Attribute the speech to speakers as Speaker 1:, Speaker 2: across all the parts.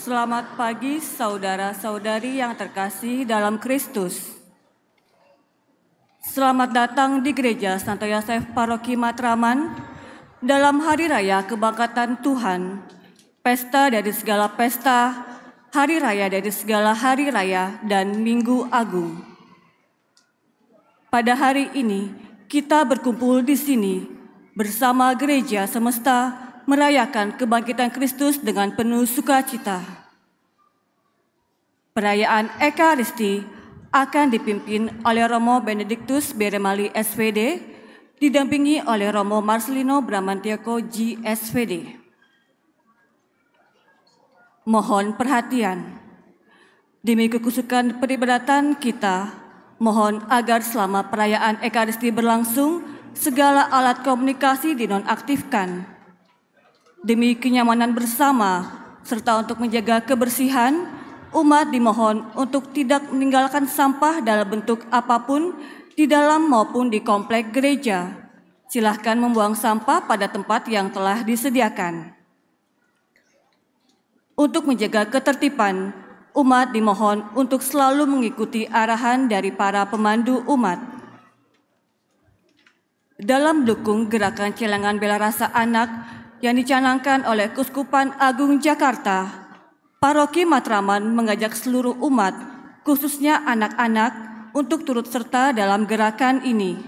Speaker 1: Selamat pagi saudara-saudari yang terkasih dalam Kristus. Selamat datang di Gereja Santo Yosef Paroki Matraman dalam Hari Raya Kebangkatan Tuhan, pesta dari segala pesta, Hari Raya dari segala hari raya, dan Minggu Agung. Pada hari ini, kita berkumpul di sini bersama gereja semesta merayakan kebangkitan Kristus dengan penuh sukacita. Perayaan Ekaristi akan dipimpin oleh Romo Benediktus Beremali SVD, didampingi oleh Romo Marcelino Bramantioko GSVD. Mohon perhatian, demi kekusukan peribadatan kita, mohon agar selama perayaan Ekaristi berlangsung, segala alat komunikasi dinonaktifkan. Demi kenyamanan bersama, serta untuk menjaga kebersihan, umat dimohon untuk tidak meninggalkan sampah dalam bentuk apapun di dalam maupun di komplek gereja. Silahkan membuang sampah pada tempat yang telah disediakan. Untuk menjaga ketertiban, umat dimohon untuk selalu mengikuti arahan dari para pemandu umat. Dalam mendukung gerakan Celengan Bela Rasa Anak yang dicanangkan oleh Keuskupan Agung Jakarta, Paroki Matraman mengajak seluruh umat, khususnya anak-anak, untuk turut serta dalam gerakan ini.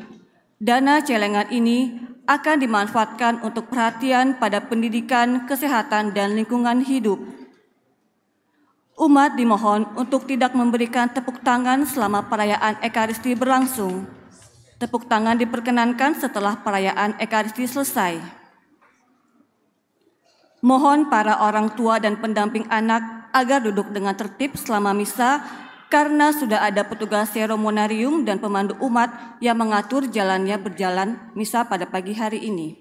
Speaker 1: Dana celengan ini akan dimanfaatkan untuk perhatian pada pendidikan, kesehatan, dan lingkungan hidup. Umat dimohon untuk tidak memberikan tepuk tangan selama perayaan Ekaristi berlangsung. Tepuk tangan diperkenankan setelah perayaan Ekaristi selesai. Mohon para orang tua dan pendamping anak agar duduk dengan tertib selama misa karena sudah ada petugas seremonarium dan pemandu umat yang mengatur jalannya berjalan misa pada pagi hari ini.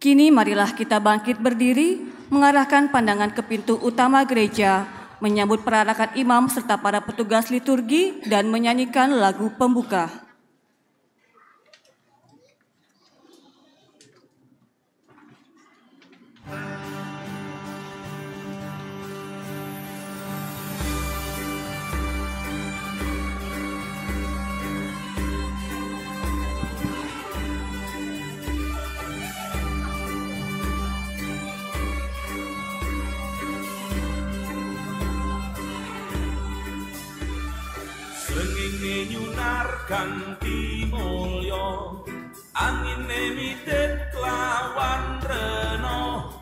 Speaker 1: Kini marilah kita bangkit berdiri, mengarahkan pandangan ke pintu utama gereja, menyambut perarakan imam serta para petugas liturgi dan menyanyikan lagu pembuka.
Speaker 2: Kanthi mulya angine mitet lawan rena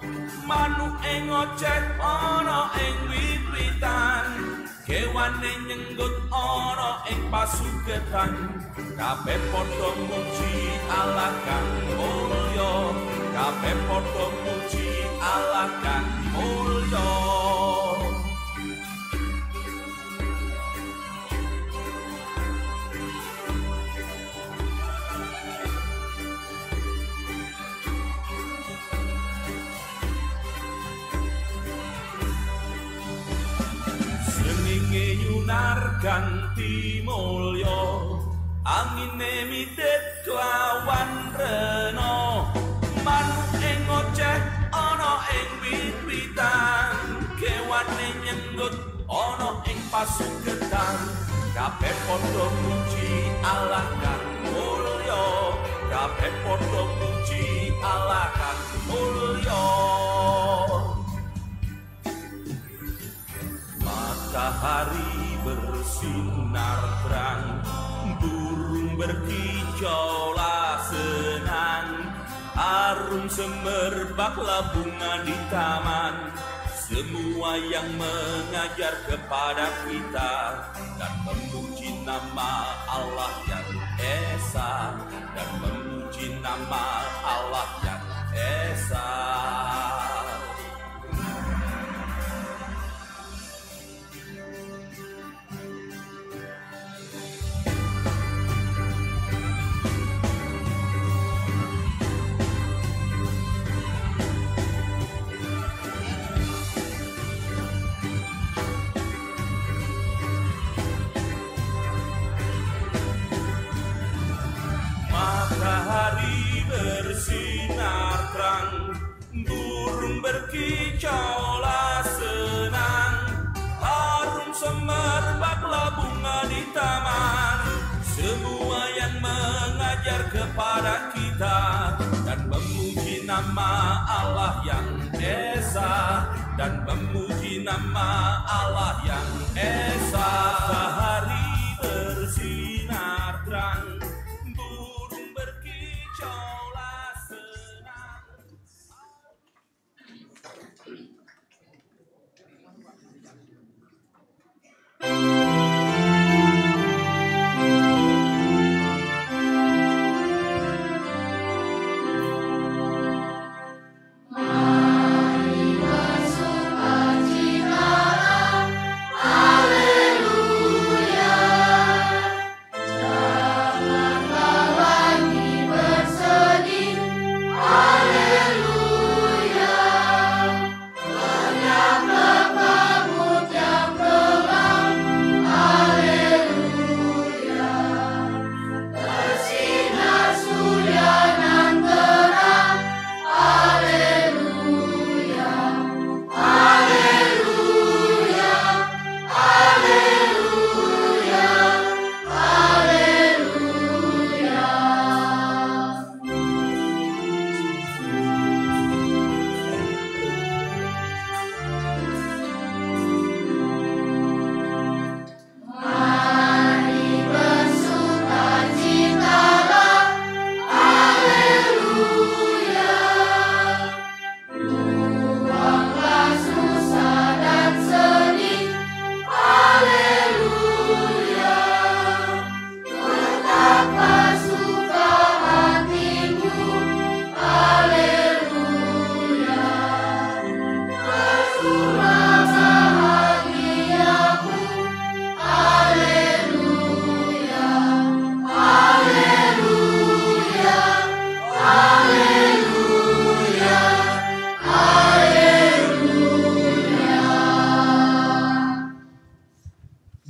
Speaker 2: manuk ing oceh ana ing wit-witan kewane nyenggut ana ing pasugetan kabeh padha muji Allah kang mulya kabeh padha muji Allah kang mulya. Kanthi mulya angine mitet lawan rena manuk ing oceh ana ing wit-witan kewane nyenggut ana ing pasugetan kabeh padha muji Allah kang mulya kabeh padha muji Allah kang mulya. Matahari bersinar terang, burung berkicau lah senang, harum semerbak bunga di taman, semua yang mengajar kepada kita dan memuji nama Allah yang esa dan memuji nama Allah yang esa. Matahari bersinar terang, burung berkicau lah dan memuji nama Allah yang esa. Matahari bersinar terang, burung berkicaulah senang.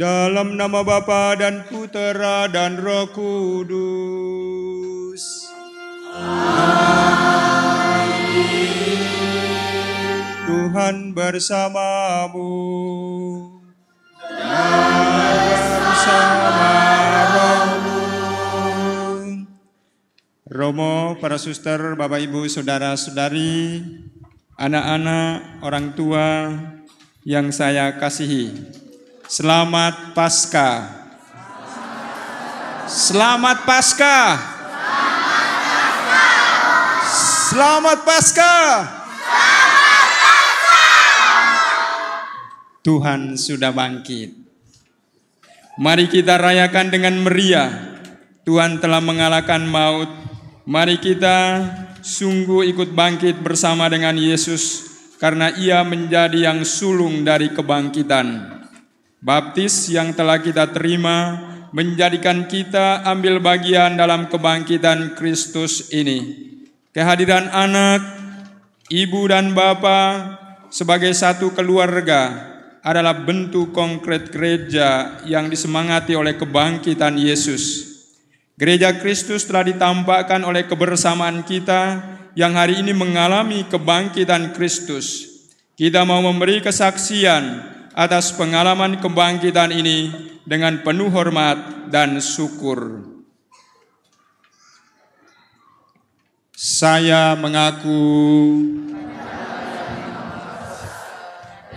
Speaker 3: Dalam nama Bapa dan Putera dan Roh Kudus. Amin. Tuhan bersamamu. Dan bersama rohmu. Romo, para suster, Bapak Ibu, Saudara-saudari, anak-anak, orang tua yang saya kasihi. Selamat Paskah. Selamat Paskah. Selamat Paskah. Tuhan sudah bangkit. Mari kita rayakan dengan meriah. Tuhan telah mengalahkan maut. Mari kita sungguh ikut bangkit bersama dengan Yesus, karena Ia menjadi yang sulung dari kebangkitan. Baptis yang telah kita terima menjadikan kita ambil bagian dalam kebangkitan Kristus ini. Kehadiran anak, ibu dan bapa sebagai satu keluarga adalah bentuk konkret gereja yang disemangati oleh kebangkitan Yesus. Gereja Kristus telah ditampakkan oleh kebersamaan kita yang hari ini mengalami kebangkitan Kristus. Kita mau memberi kesaksian atas pengalaman kebangkitan ini dengan penuh hormat dan syukur. Saya mengaku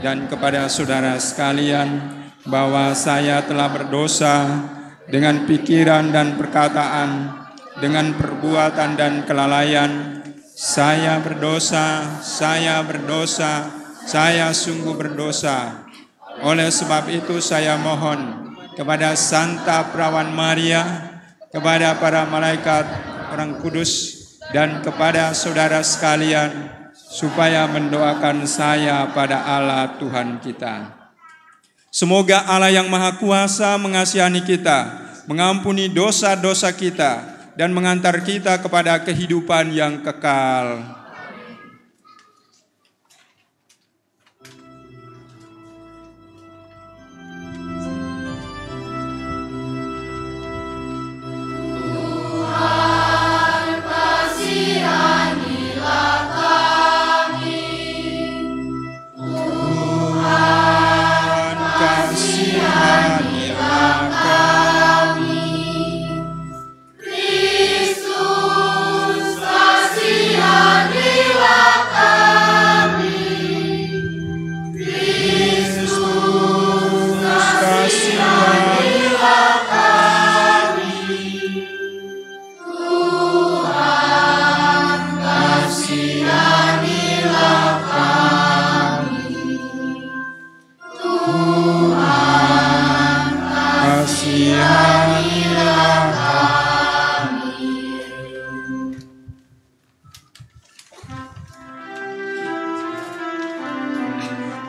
Speaker 3: dan kepada saudara sekalian bahwa saya telah berdosa dengan pikiran dan perkataan, dengan perbuatan dan kelalaian. Saya berdosa, saya sungguh berdosa. Oleh sebab itu saya mohon kepada Santa Perawan Maria, kepada para malaikat, orang kudus, dan kepada saudara sekalian, supaya mendoakan saya pada Allah Tuhan kita. Semoga Allah yang Maha Kuasa mengasihani kita, mengampuni dosa-dosa kita, dan mengantar kita kepada kehidupan yang kekal.
Speaker 4: Kristus kasihani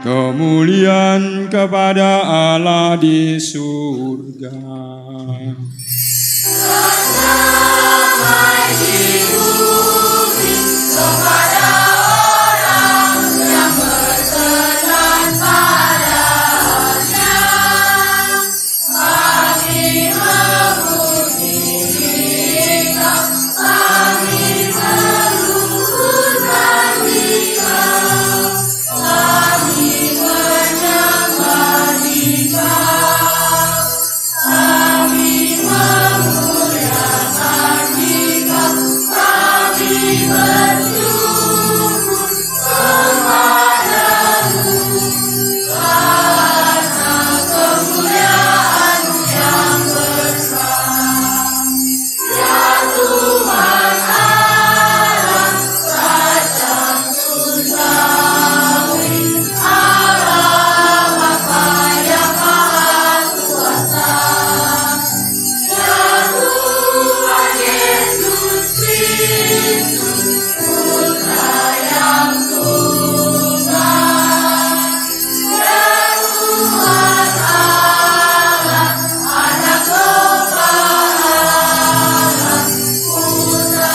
Speaker 3: kemuliaan kepada Allah di surga.
Speaker 4: Damai di bumi kepada orang yang berkenan padanya. Kami memuji-Nya, kami meluhurkan Dia, kami menyembah Dia, kami memuliakan Dia, kami bersyukur kepada-Mu karena kemuliaan-Mu yang besar. Ya Tuhan Allah, Raja Surgawi, Allah Bapa yang Maha Kuasa. Ya Tuhan Yesus Kristus, Putra yang tunggal. Ya Tuhan Allah, Anak Kebahagiaan, Putra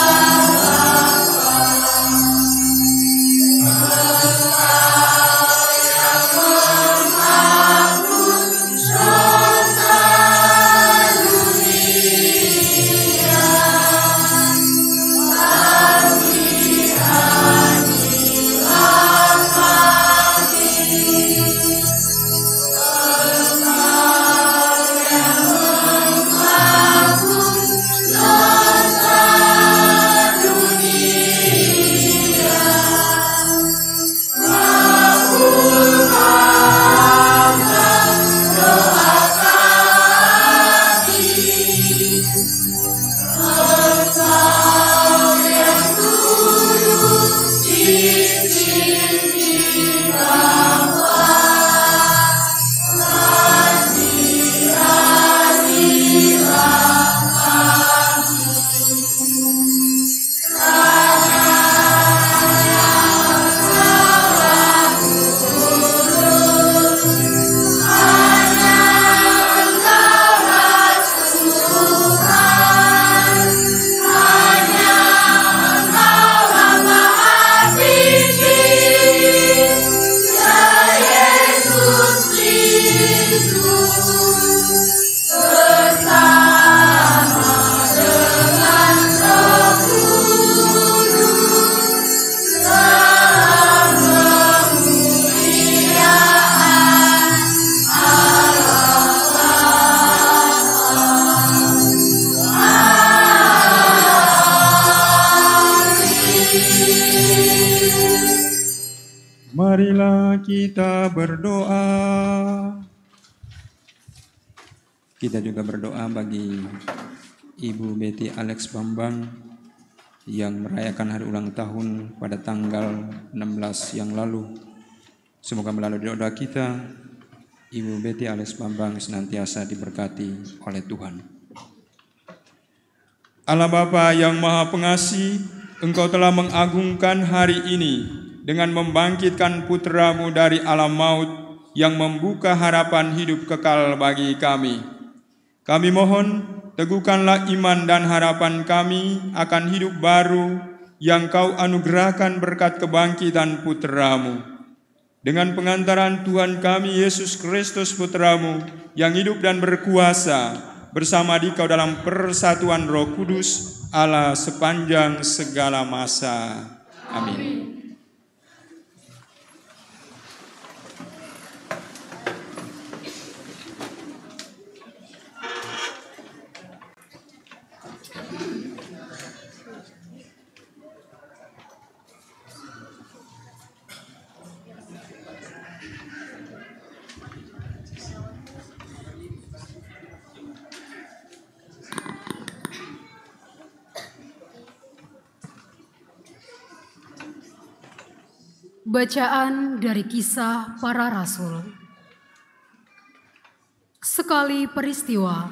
Speaker 3: Marilah kita berdoa. Kita juga berdoa bagi Ibu Betty Alex Bambang yang merayakan hari ulang tahun pada tanggal 16 yang lalu. Semoga melalui doa kita, Ibu Betty Alex Bambang senantiasa diberkati oleh Tuhan. Allah Bapa yang Maha Pengasih, Engkau telah mengagungkan hari ini dengan membangkitkan putra-Mu dari alam maut yang membuka harapan hidup kekal bagi kami. Kami mohon, teguhkanlah iman dan harapan kami akan hidup baru yang Kau anugerahkan berkat kebangkitan putra-Mu. Dengan pengantaran Tuhan kami Yesus Kristus putra-Mu yang hidup dan berkuasa bersama Dikau dalam persatuan Roh Kudus, Allah sepanjang segala masa. Amin.
Speaker 5: Bacaan dari Kisah Para Rasul. Sekali peristiwa,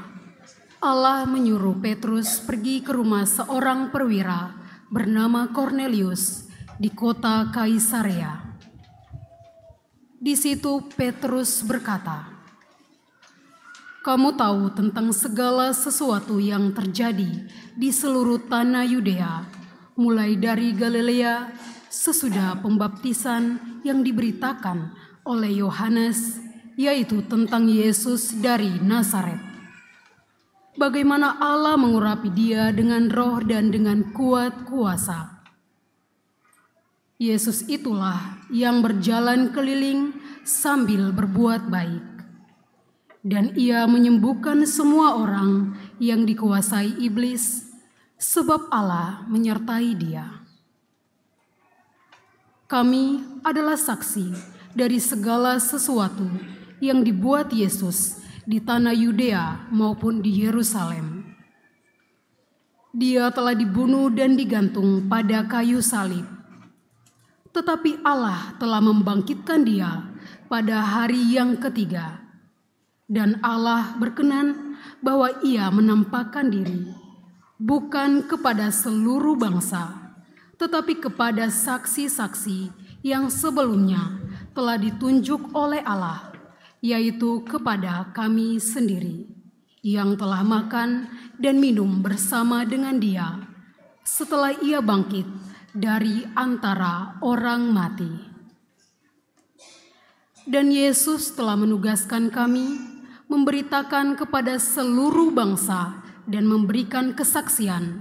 Speaker 5: Allah menyuruh Petrus pergi ke rumah seorang perwira bernama Kornelius di kota Kaisarea. Di situ Petrus berkata, "Kamu tahu tentang segala sesuatu yang terjadi di seluruh tanah Yudea, mulai dari Galilea sesudah pembaptisan yang diberitakan oleh Yohanes, yaitu tentang Yesus dari Nazaret. Bagaimana Allah mengurapi dia dengan roh dan dengan kuat kuasa. Yesus itulah yang berjalan keliling sambil berbuat baik. Dan ia menyembuhkan semua orang yang dikuasai iblis, sebab Allah menyertai dia. Kami adalah saksi dari segala sesuatu yang dibuat Yesus di tanah Yudea maupun di Yerusalem. Dia telah dibunuh dan digantung pada kayu salib. Tetapi Allah telah membangkitkan dia pada hari yang ketiga. Dan Allah berkenan bahwa ia menampakkan diri, bukan kepada seluruh bangsa, tetapi kepada saksi-saksi yang sebelumnya telah ditunjuk oleh Allah, yaitu kepada kami sendiri, yang telah makan dan minum bersama dengan dia setelah ia bangkit dari antara orang mati. Dan Yesus telah menugaskan kami memberitakan kepada seluruh bangsa dan memberikan kesaksian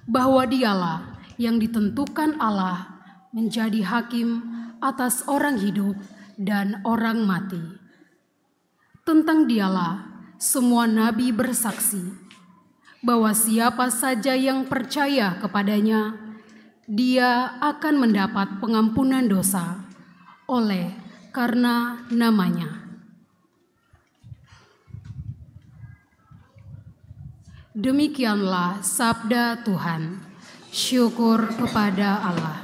Speaker 5: bahwa dialah yang ditentukan Allah menjadi hakim atas orang hidup dan orang mati. Tentang dialah semua nabi bersaksi bahwa siapa saja yang percaya kepadanya, dia akan mendapat pengampunan dosa oleh karena namanya. Demikianlah sabda Tuhan. Syukur kepada Allah.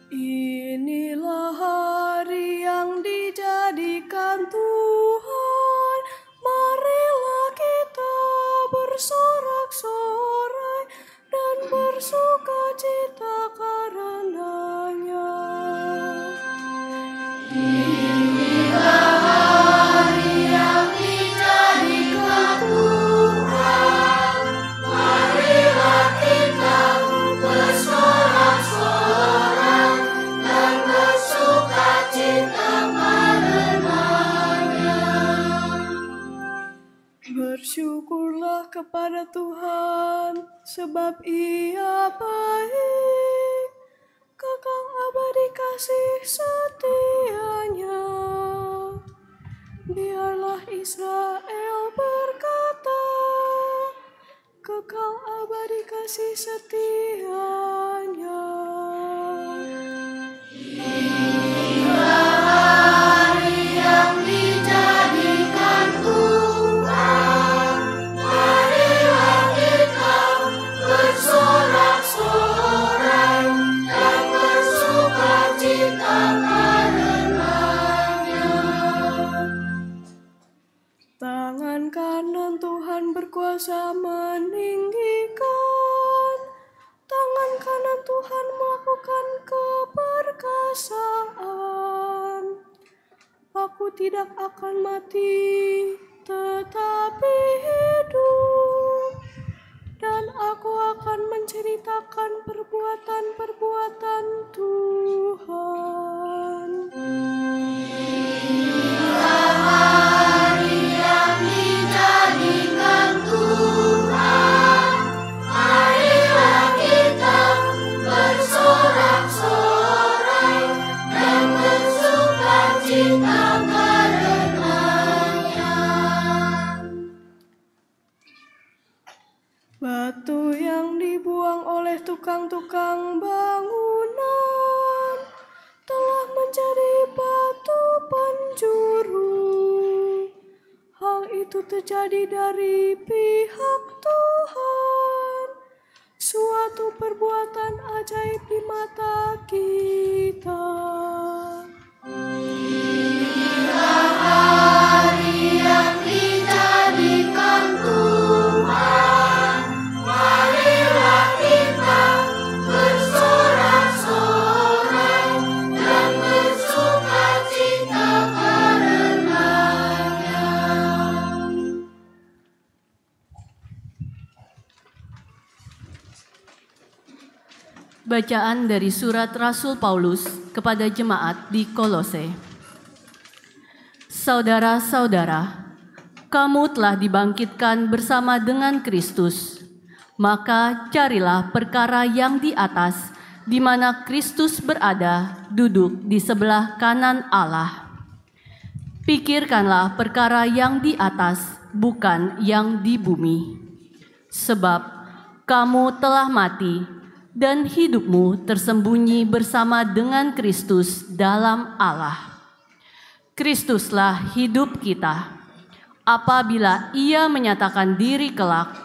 Speaker 1: Inilah hari yang dijadikan Tuhan, marilah kita bersorak-sorai dan bersukacita karenanya.
Speaker 4: Inilah hari yang dijadikan Tuhan, marilah kita bersorak-sorai dan bersukacita karenanya.
Speaker 1: Bersyukurlah kepada Tuhan, sebab Ia baik, kekal abadi kasih setianya. Biarlah Israel berkata, kekal abadi kasih setianya.
Speaker 4: Hari yang dijadikan Tuhan, marilah kita bersorak-sorai dan bersukacita karenanya.
Speaker 1: Tangan kanan Tuhan berkuasa meninggikan, tangan kanan Tuhan melakukan keperkasaan. Aku tidak akan mati, tetapi hidup, dan aku akan menceritakan perbuatan-perbuatan Tuhan.
Speaker 4: Hari yang dijadikan Tuhan, marilah kita bersorak-sorai dan bersukacita karenanya.
Speaker 1: Batu yang dibuang oleh tukang-tukang bangunan telah menjadi batu penjuru. Hal itu terjadi dari pihak Tuhan, suatu perbuatan ajaib di mata kita.
Speaker 4: Hari yang dijadikan Tuhan, marilah kita bersorak-sorai dan bersukacita karenanya.
Speaker 6: Bacaan dari surat Rasul Paulus kepada jemaat di Kolose. Saudara-saudara, kamu telah dibangkitkan bersama dengan Kristus. Maka carilah perkara yang di atas, di mana Kristus berada, duduk di sebelah kanan Allah. Pikirkanlah perkara yang di atas, bukan yang di bumi. Sebab kamu telah mati, dan hidupmu tersembunyi bersama dengan Kristus dalam Allah. Kristuslah hidup kita. Apabila Ia menyatakan diri kelak,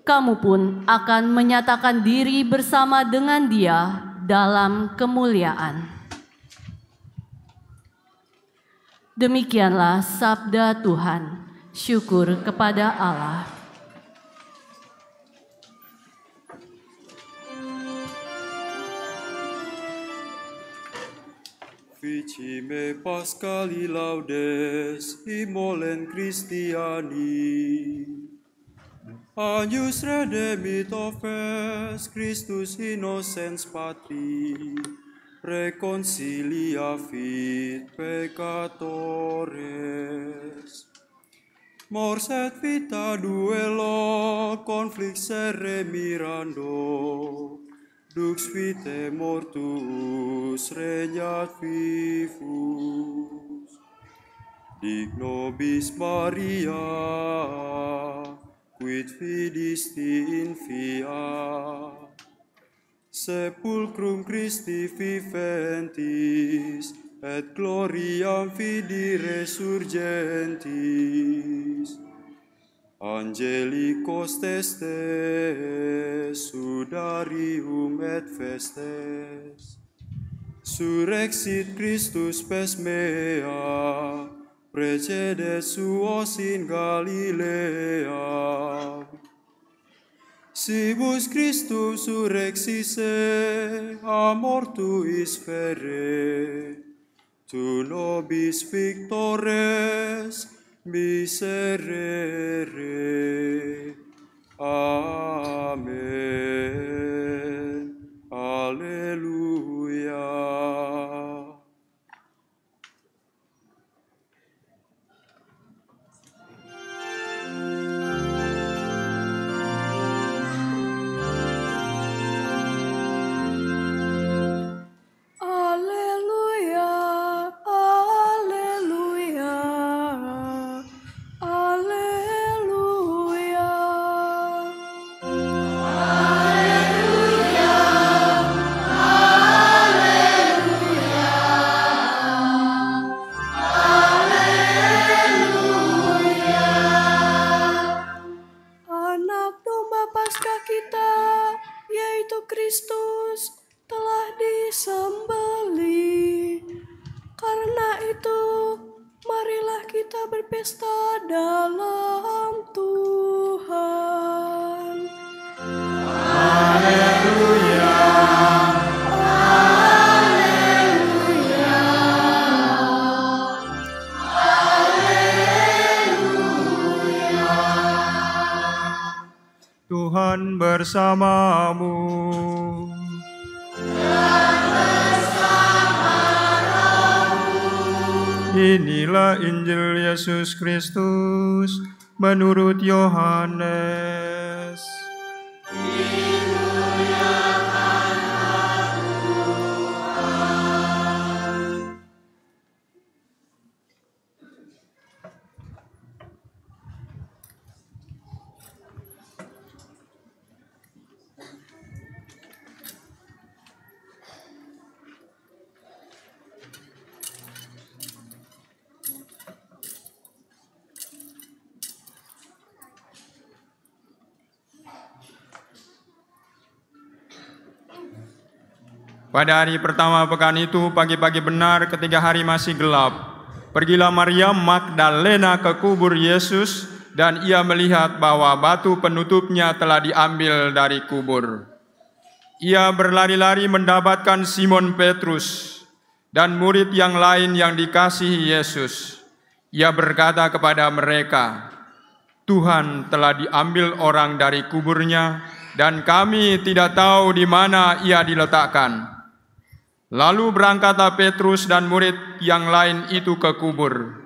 Speaker 6: kamu pun akan menyatakan diri bersama dengan Dia dalam kemuliaan. Demikianlah sabda Tuhan. Syukur kepada Allah.
Speaker 7: Vicime Pascali laudes immolen Christiani. Agnus redemit offes Christus innocens patri, reconcilia fit peccatores. Mors et vita duello conflixere mirando, dux vitae mortus regnat vivus. Dic nobis Maria, quid fidisti in fia, sepulcrum Christi viventis, et gloriam fidi resurgentis. Angelicos testes, sudarium et festes, surrexit Christus pes mea, precedet suos in Galilea. Sibus Christus surrexisse, a mortuis ferre, tu nobis victores, miserere. Amen. Alleluia.
Speaker 1: berpesta dalam Tuhan.
Speaker 3: Haleluya. Tuhan bersamamu. Inilah Injil Yesus Kristus menurut Yohanes. Pada hari pertama pekan itu, pagi-pagi benar ketika hari masih gelap, pergilah Maria Magdalena ke kubur Yesus dan ia melihat bahwa batu penutupnya telah diambil dari kubur. Ia berlari-lari mendapatkan Simon Petrus dan murid yang lain yang dikasihi Yesus. Ia berkata kepada mereka, "Tuhan telah diambil orang dari kuburnya dan kami tidak tahu di mana ia diletakkan." Lalu berangkatlah Petrus dan murid yang lain itu ke kubur.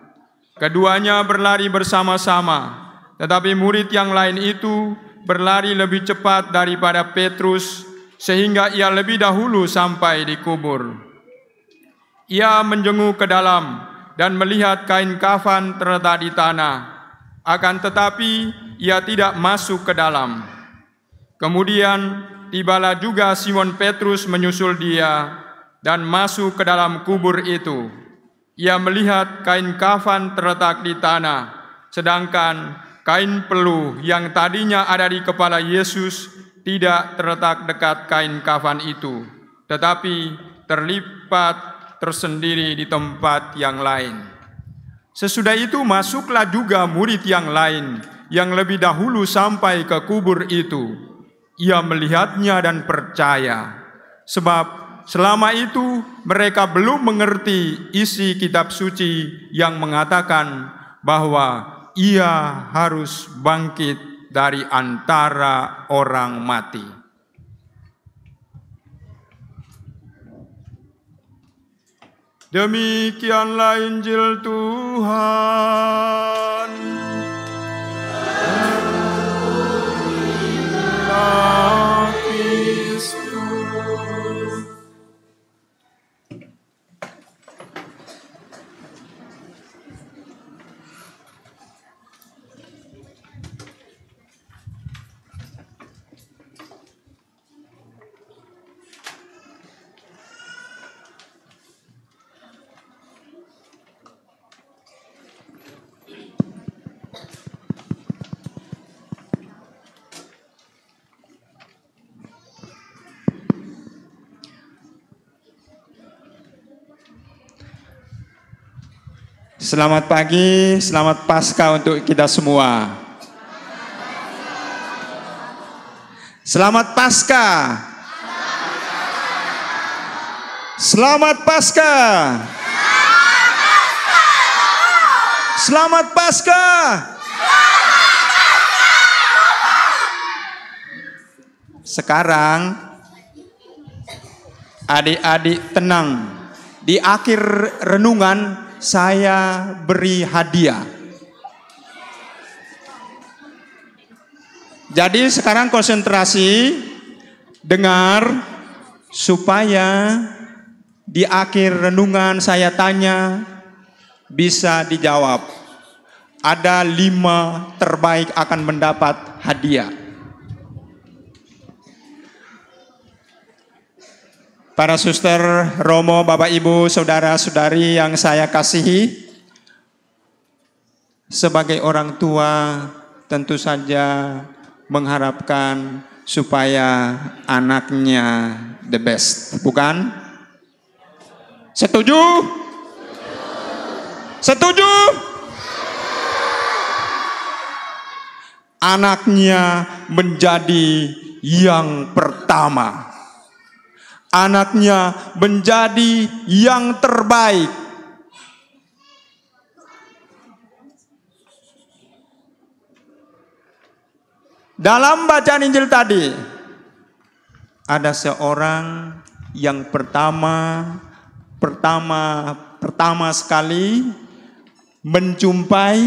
Speaker 3: Keduanya berlari bersama-sama, tetapi murid yang lain itu berlari lebih cepat daripada Petrus, sehingga ia lebih dahulu sampai di kubur. Ia menjenguk ke dalam dan melihat kain kafan terletak di tanah, akan tetapi ia tidak masuk ke dalam. Kemudian tibalah juga Simon Petrus menyusul dia dan masuk ke dalam kubur itu. Ia melihat kain kafan terletak di tanah, sedangkan kain peluh yang tadinya ada di kepala Yesus tidak terletak dekat kain kafan itu, tetapi terlipat tersendiri di tempat yang lain. Sesudah itu masuklah juga murid yang lain yang lebih dahulu sampai ke kubur itu. Ia melihatnya dan percaya, sebab selama itu mereka belum mengerti isi kitab suci yang mengatakan bahwa ia harus bangkit dari antara orang mati. Demikianlah Injil Tuhan. Selamat pagi, selamat Paskah untuk kita semua. Selamat Paskah. Selamat Paskah. Selamat Paskah. Sekarang adik-adik tenang. Di akhir renungan saya beri hadiah. Jadi sekarang konsentrasi, dengar, supaya di akhir renungan saya tanya bisa dijawab. Ada 5 terbaik akan mendapat hadiah. Para suster, Romo, Bapak Ibu, saudara-saudari yang saya kasihi, sebagai orang tua tentu saja mengharapkan supaya anaknya the best, bukan? Setuju? Setuju? Anaknya menjadi yang pertama. Anaknya menjadi yang terbaik. Dalam bacaan Injil tadi, ada seorang yang pertama sekali menjumpai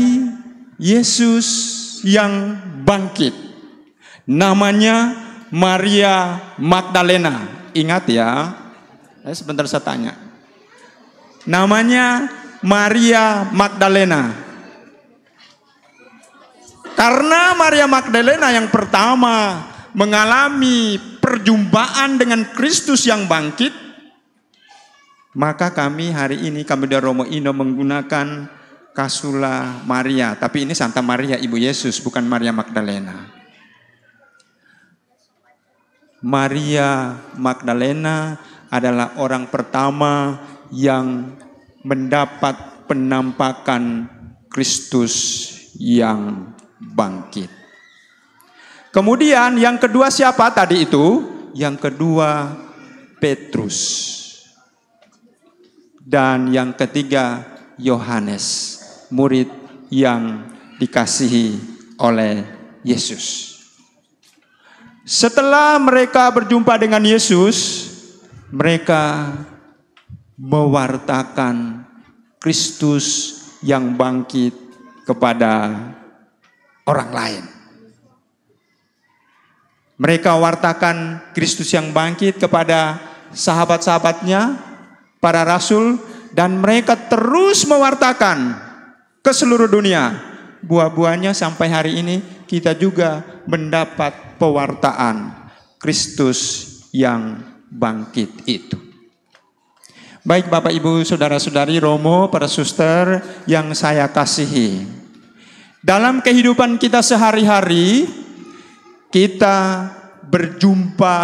Speaker 3: Yesus yang bangkit. Namanya Maria Magdalena. Ingat ya, sebentar saya tanya. Namanya Maria Magdalena. Karena Maria Magdalena yang pertama mengalami perjumpaan dengan Kristus yang bangkit, maka kami hari ini, kami dari Romo Ino menggunakan Kasula Maria. Tapi ini Santa Maria Ibu Yesus, bukan Maria Magdalena. Maria Magdalena adalah orang pertama yang mendapat penampakan Kristus yang bangkit. Kemudian yang kedua siapa tadi itu? Yang kedua Petrus. Dan yang ketiga Yohanes, murid yang dikasihi oleh Yesus. Setelah mereka berjumpa dengan Yesus, mereka mewartakan Kristus yang bangkit kepada orang lain. Mereka wartakan Kristus yang bangkit kepada sahabat-sahabatnya, para rasul, dan mereka terus mewartakan ke seluruh dunia. Buah-buahnya sampai hari ini kita juga mendapat pewartaan Kristus yang bangkit itu. Baik Bapak Ibu Saudara-saudari, Romo, para suster yang saya kasihi. Dalam kehidupan kita sehari-hari, kita berjumpa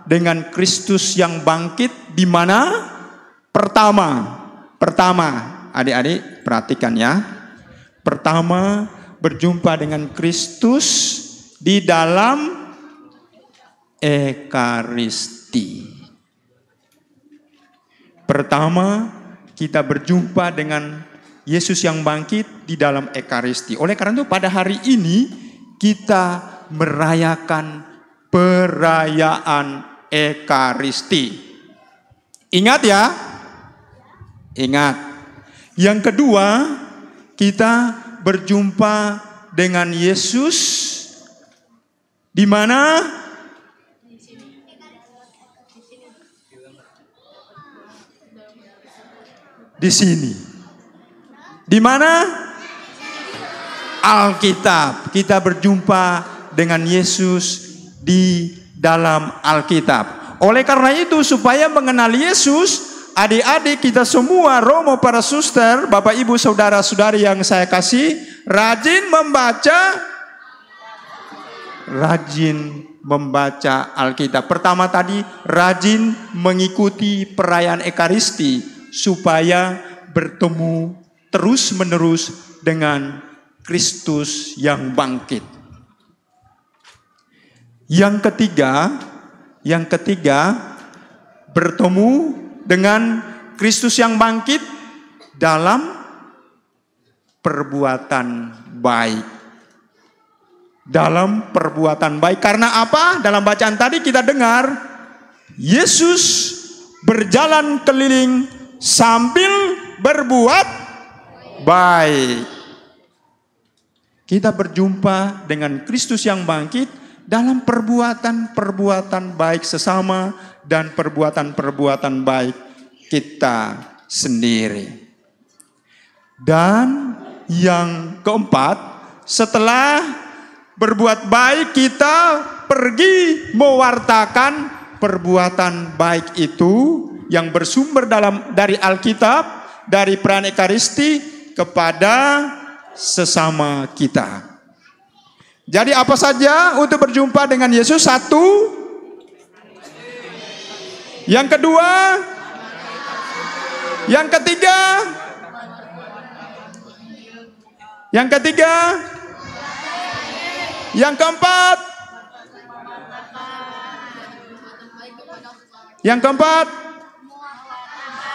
Speaker 3: dengan Kristus yang bangkit di mana? Pertama, adik-adik perhatikan ya. Pertama, berjumpa dengan Kristus di dalam Ekaristi. Pertama, kita berjumpa dengan Yesus yang bangkit di dalam Ekaristi. Oleh karena itu pada hari ini kita merayakan perayaan Ekaristi. Ingat ya? Ingat. Yang kedua, kita berjumpa dengan Yesus di mana? Di sini. Di mana? Alkitab. Kita berjumpa dengan Yesus di dalam Alkitab. Oleh karena itu, supaya mengenal Yesus, adik-adik kita semua, Romo, para suster, Bapak Ibu Saudara-saudari yang saya kasih, rajin membaca Alkitab. Pertama tadi, rajin mengikuti perayaan Ekaristi supaya bertemu terus-menerus dengan Kristus yang bangkit. Yang ketiga, bertemu dengan Kristus yang bangkit dalam perbuatan baik. Dalam perbuatan baik. Karena apa? Dalam bacaan tadi kita dengar Yesus berjalan keliling sambil berbuat baik. Kita berjumpa dengan Kristus yang bangkit dalam perbuatan-perbuatan baik sesama dan perbuatan-perbuatan baik kita sendiri. Dan yang keempat, setelah berbuat baik kita pergi mewartakan perbuatan baik itu yang bersumber dari Alkitab, dari perayaan Ekaristi kepada sesama kita. Jadi apa saja untuk berjumpa dengan Yesus? Satu. Yang kedua. Yang ketiga. Yang ketiga. Yang keempat. Yang keempat.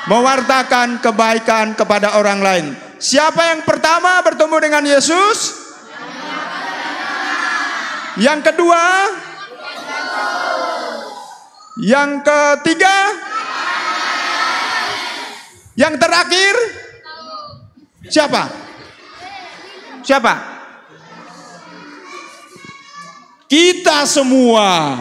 Speaker 3: Mewartakan kebaikan kepada orang lain. Siapa yang pertama bertemu dengan Yesus? Yang kedua? Yang ketiga? Yang terakhir? Siapa? Siapa? Kita semua.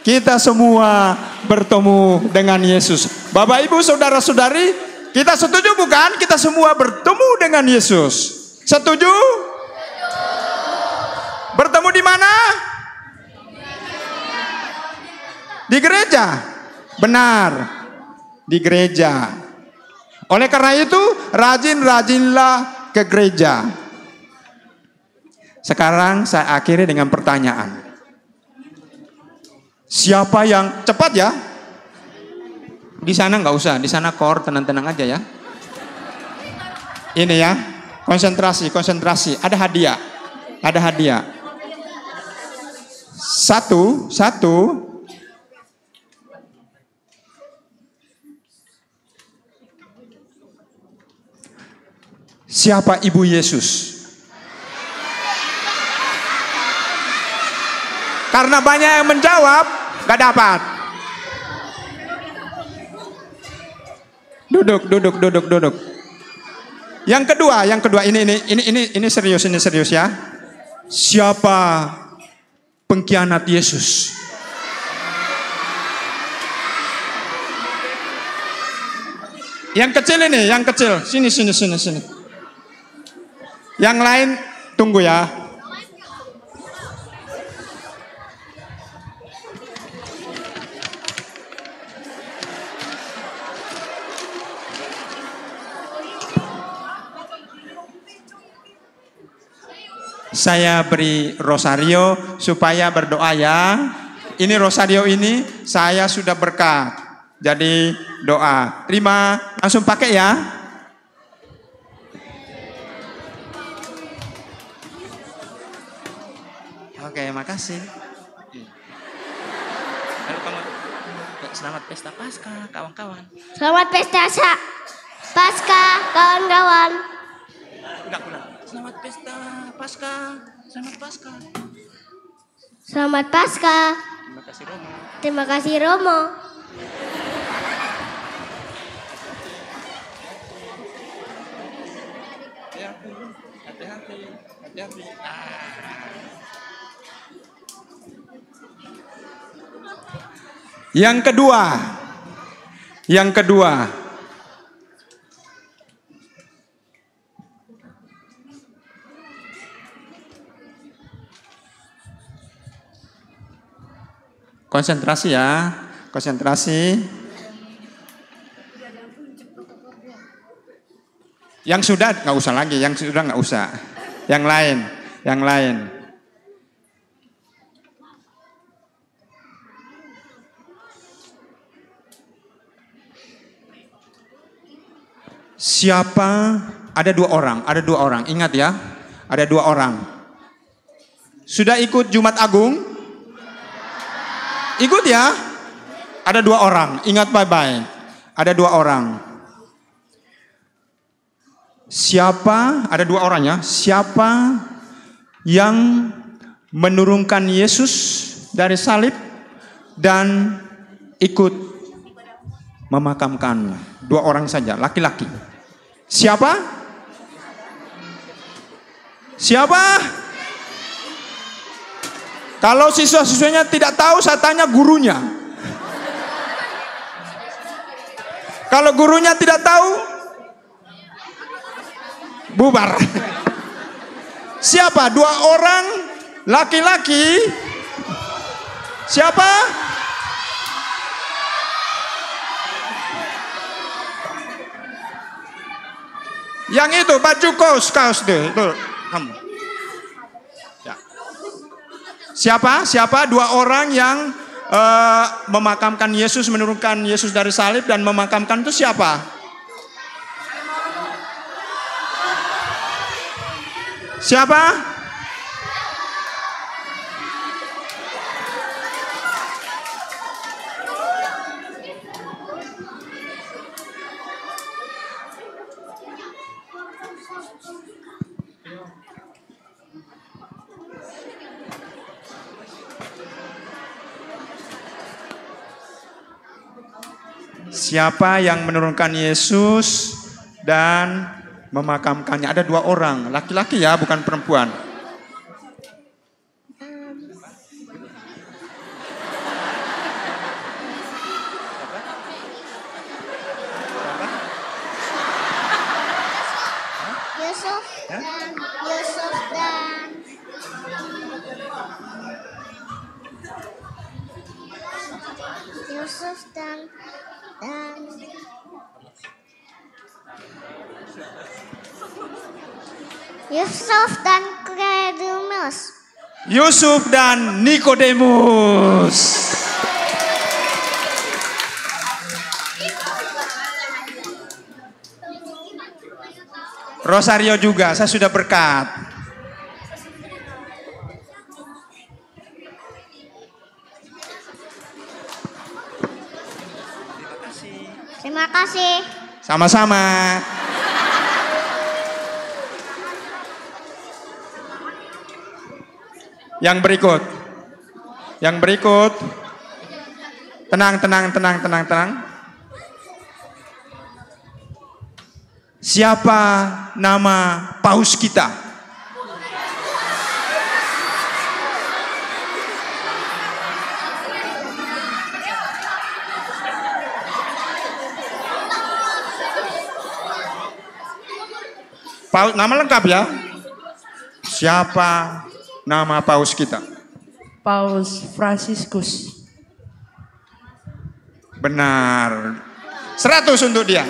Speaker 3: Kita semua bertemu dengan Yesus. Bapak, Ibu, Saudara-saudari, kita setuju bukan? Kita semua bertemu dengan Yesus. Setuju? Bertemu di mana? Di gereja. Benar. Di gereja. Oleh karena itu, rajin-rajinlah ke gereja. Sekarang saya akhiri dengan pertanyaan. Siapa yang cepat ya? Di sana nggak usah, di sana kor tenang-tenang aja ya. Ini ya, konsentrasi. Ada hadiah. Satu. Siapa Ibu Yesus? Karena banyak yang menjawab, gak dapat. Duduk. Yang kedua, ini serius ya. Siapa pengkhianat Yesus? Yang kecil. Sini. Yang lain tunggu ya. Saya beri rosario supaya berdoa ya. Ini rosario ini saya sudah berkat. Jadi doa. Terima, langsung pakai ya. Oke, makasih. Lalu kamu selamat pesta Paskah, kawan-kawan.
Speaker 4: Selamat pesta Paskah, kawan-kawan.
Speaker 3: Udah. Selamat pesta Paskah.
Speaker 4: Selamat Paskah. Terima kasih Romo.
Speaker 3: Hati-hati. Yang kedua. Konsentrasi ya, Yang sudah nggak usah lagi, Yang lain. Siapa? Ada dua orang. Ingat ya, ada 2 orang. Sudah ikut Jumat Agung? Ikut ya. Ada 2 orang. Ingat baik-baik. Ada 2 orang. Siapa? Ada 2 orang ya. Siapa yang menurunkan Yesus dari salib dan ikut memakamkan? 2 orang saja, laki-laki. Siapa? Kalau siswa-siswanya tidak tahu, saya tanya gurunya. Kalau gurunya tidak tahu, bubar. Siapa? 2 orang laki-laki. Siapa? Yang itu baju kaos deh, itu kamu. Ya. Siapa? 2 orang yang memakamkan Yesus, menurunkan Yesus dari salib dan memakamkan itu siapa? Siapa? Siapa yang menurunkan Yesus dan memakamkannya? Ada 2 orang, laki-laki ya, bukan perempuan. Yusuf dan Nikodemus.
Speaker 8: Rosario juga, saya sudah berkat.
Speaker 4: Terima kasih.
Speaker 8: Sama-sama. Yang berikut. Tenang. Siapa nama paus kita? Paus, nama lengkap ya. Siapa nama paus kita?
Speaker 9: Paus Fransiskus.
Speaker 8: Benar. 100 untuk dia.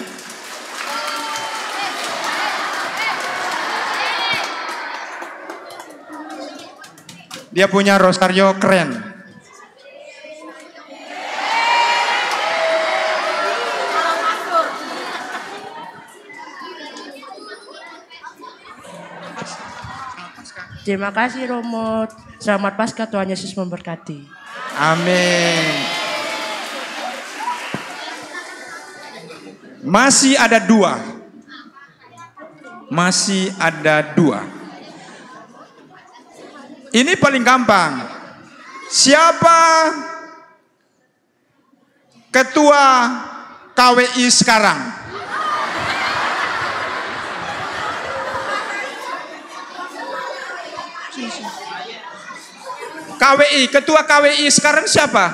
Speaker 8: Dia punya rosario keren.
Speaker 9: Terima kasih Romo. Selamat Paskah, Tuhan Yesus memberkati.
Speaker 8: Amin. Masih ada dua. Ini paling gampang. Siapa ketua KWI sekarang? Ketua KWI sekarang siapa?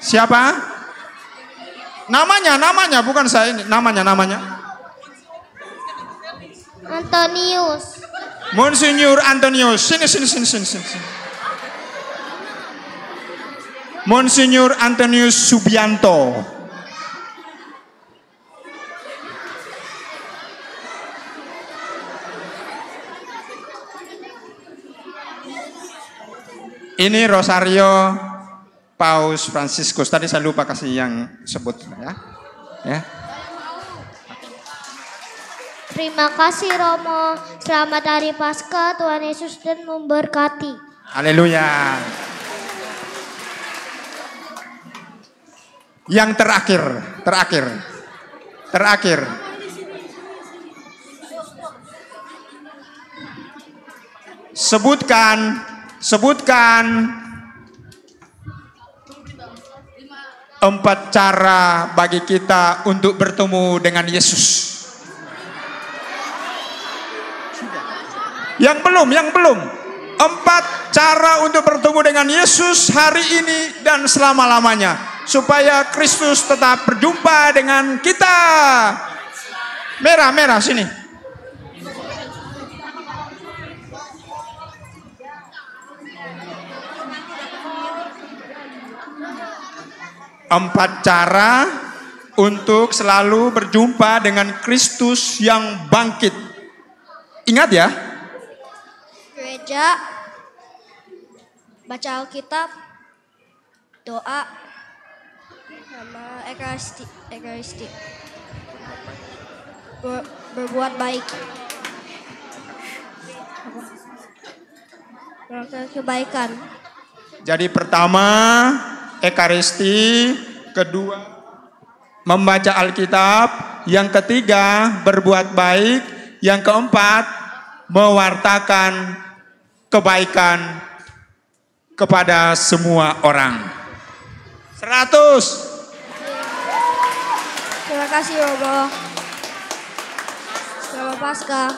Speaker 8: Siapa? Namanya bukan saya ini. Namanya.
Speaker 4: Antonius.
Speaker 8: Monsinyur Antonius. Sini. Monsinyur Antonius Subianto. Ini rosario Paus Fransiskus. Tadi saya lupa kasih yang sebut ya.
Speaker 4: Terima kasih Romo. Selamat Hari Paskah, Tuhan Yesus dan memberkati.
Speaker 8: Haleluya. Yang terakhir. Sebutkan 4 cara bagi kita untuk bertemu dengan Yesus. Yang belum. 4 cara untuk bertemu dengan Yesus hari ini dan selama-lamanya. Supaya Kristus tetap berjumpa dengan kita. Merah sini. Empat cara untuk selalu berjumpa dengan Kristus yang bangkit. Ingat ya.
Speaker 4: Gereja, baca Alkitab, doa, sama Ekaristi. Berbuat baik. Melakukan kebaikan.
Speaker 8: Jadi pertama Ekaristi, kedua membaca Alkitab, yang ketiga berbuat baik, yang keempat mewartakan kebaikan kepada semua orang. 100.
Speaker 4: Terima kasih Romo. Selamat Paskah.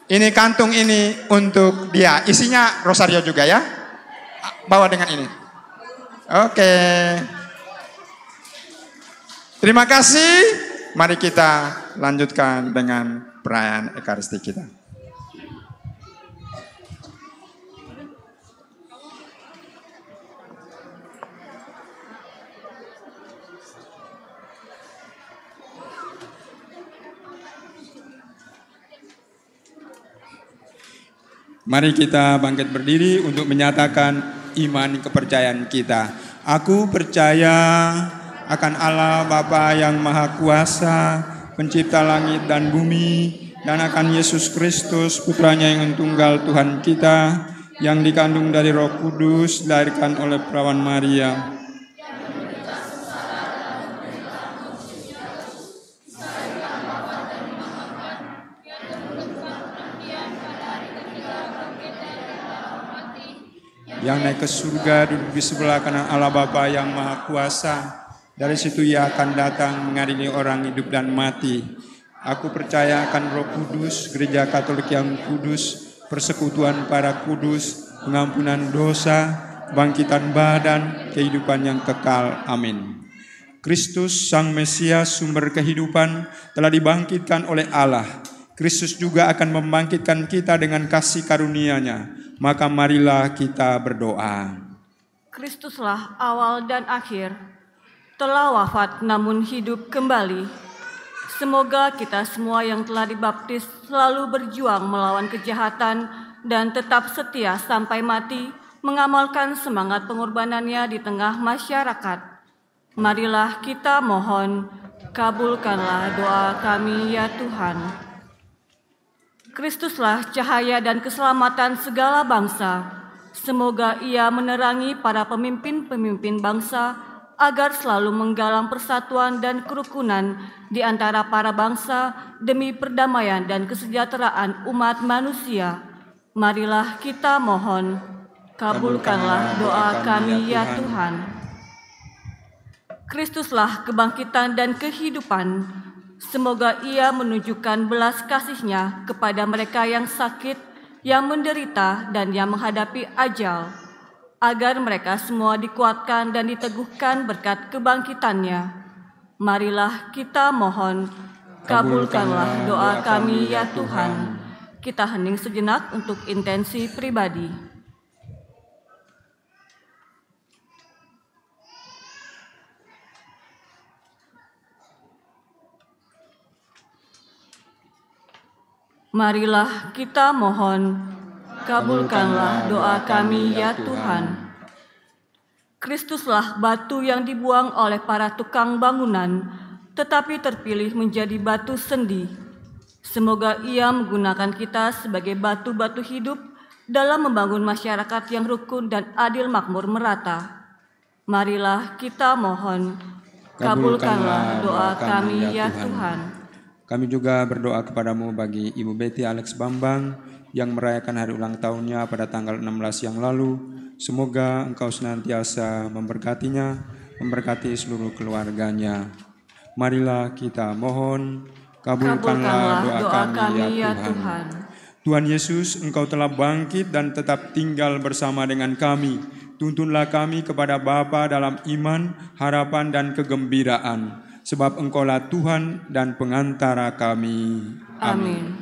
Speaker 8: Ini kantung ini untuk dia. Isinya rosario juga ya. Bawa dengan ini. Oke. Terima kasih. Mari kita lanjutkan dengan perayaan Ekaristi kita.
Speaker 3: Mari kita bangkit berdiri untuk menyatakan iman kepercayaan kita. Aku percaya akan Allah Bapa yang Maha Kuasa, pencipta langit dan bumi, dan akan Yesus Kristus, putranya yang tunggal Tuhan kita, yang dikandung dari Roh Kudus, dilahirkan oleh perawan Maria, yang naik ke surga, duduk di sebelah kanan Allah Bapa yang Maha Kuasa. Dari situ Ia akan datang mengadili orang hidup dan mati. Aku percaya akan Roh Kudus, Gereja Katolik yang kudus, persekutuan para kudus, pengampunan dosa, bangkitan badan, kehidupan yang kekal. Amin. Kristus Sang Mesias, sumber kehidupan, telah dibangkitkan oleh Allah. Kristus juga akan membangkitkan kita dengan kasih karunia-Nya. Maka marilah kita berdoa.
Speaker 1: Kristuslah awal dan akhir, telah wafat namun hidup kembali. Semoga kita semua yang telah dibaptis selalu berjuang melawan kejahatan dan tetap setia sampai mati, mengamalkan semangat pengorbanannya di tengah masyarakat. Marilah kita mohon, kabulkanlah doa kami ya Tuhan. Kristuslah cahaya dan keselamatan segala bangsa. Semoga Ia menerangi para pemimpin-pemimpin bangsa agar selalu menggalang persatuan dan kerukunan di antara para bangsa demi perdamaian dan kesejahteraan umat manusia. Marilah kita mohon, kabulkanlah doa kami ya Tuhan. Kristuslah kebangkitan dan kehidupan. Semoga Ia menunjukkan belas kasih-Nya kepada mereka yang sakit, yang menderita, dan yang menghadapi ajal, agar mereka semua dikuatkan dan diteguhkan berkat kebangkitan-Nya. Marilah kita mohon, kabulkanlah doa kami ya Tuhan. Kita hening sejenak untuk intensi pribadi. Marilah kita mohon, kabulkanlah doa kami ya Tuhan. Kristuslah batu yang dibuang oleh para tukang bangunan, tetapi terpilih menjadi batu sendi. Semoga Ia menggunakan kita sebagai batu-batu hidup dalam membangun masyarakat yang rukun dan adil makmur merata. Marilah kita mohon, kabulkanlah doa kami ya Tuhan.
Speaker 3: Kami juga berdoa kepadamu bagi Ibu Betty Alex Bambang yang merayakan hari ulang tahunnya pada tanggal 16 yang lalu. Semoga Engkau senantiasa memberkatinya, memberkati seluruh keluarganya. Marilah kita mohon, kabulkanlah doa kami ya Tuhan. Tuhan Yesus, Engkau telah bangkit dan tetap tinggal bersama dengan kami. Tuntunlah kami kepada Bapa dalam iman, harapan, dan kegembiraan. Sebab Engkaulah Tuhan dan pengantara kami. Amin.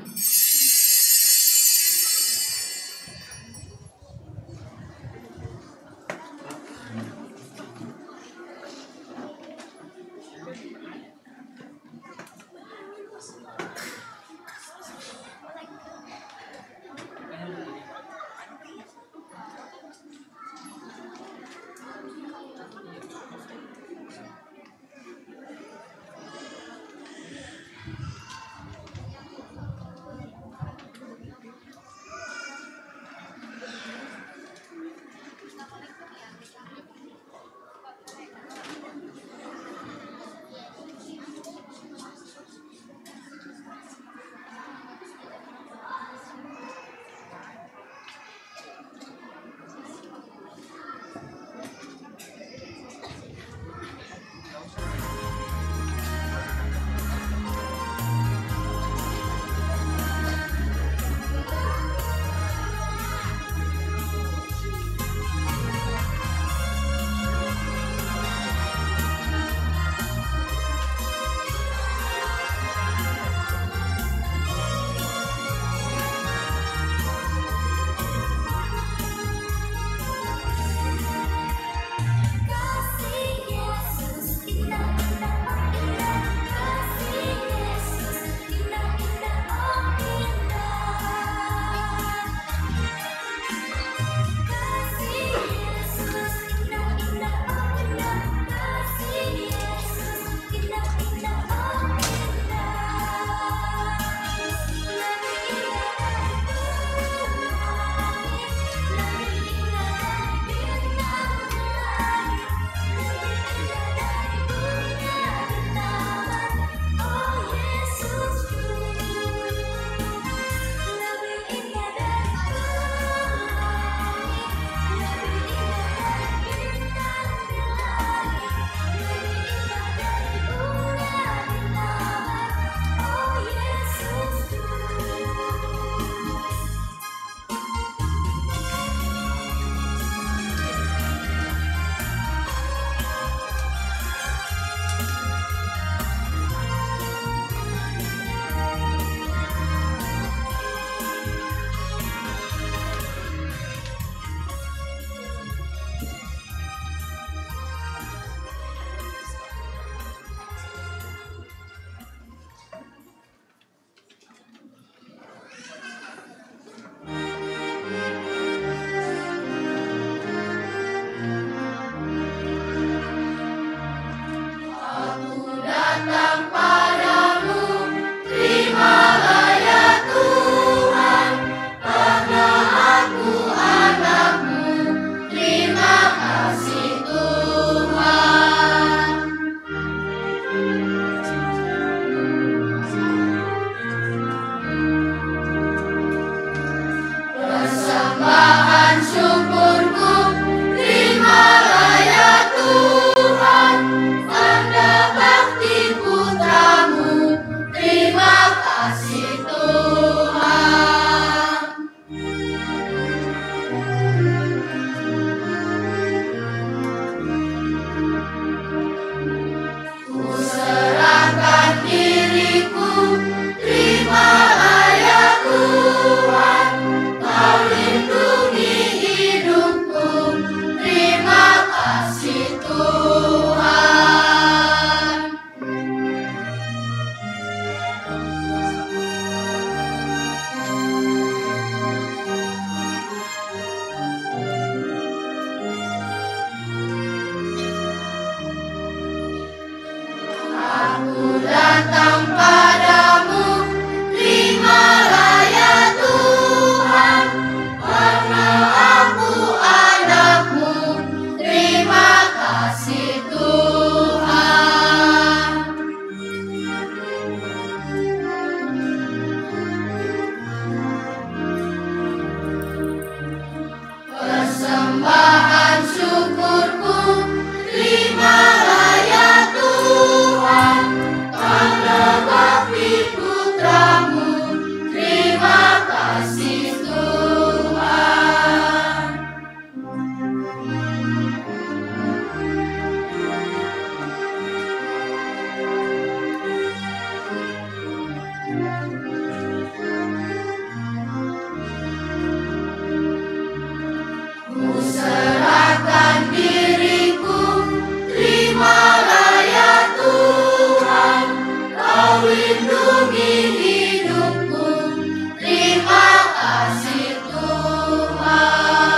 Speaker 10: lindungi hidupku. Terima kasih Tuhan.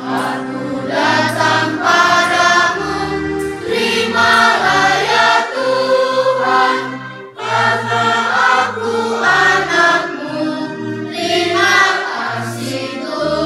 Speaker 10: Aku datang padamu, terimalah ya Tuhan, karena aku anakmu. Terima kasih Tuhan.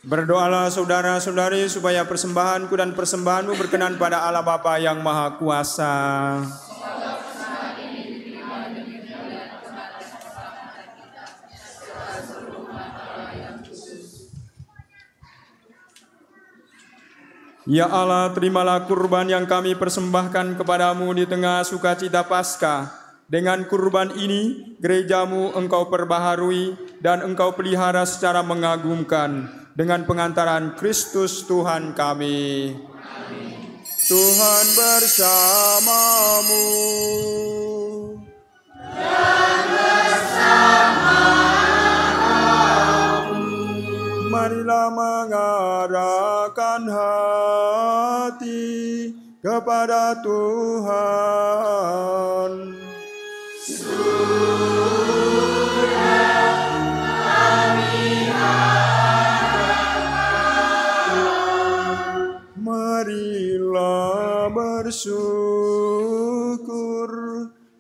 Speaker 8: Berdoalah saudara-saudari supaya persembahanku dan persembahanmu berkenan pada Allah Bapa yang Maha Kuasa. Ya Allah, terimalah kurban yang kami persembahkan kepadamu di tengah sukacita Paskah. Dengan kurban ini, gerejamu Engkau perbaharui dan Engkau pelihara secara mengagumkan dengan pengantaran Kristus Tuhan kami. Amin. Tuhan bersamamu.
Speaker 10: Dan bersamamu.
Speaker 8: Marilah mengarahkan hati kepada Tuhan. Marilah bersyukur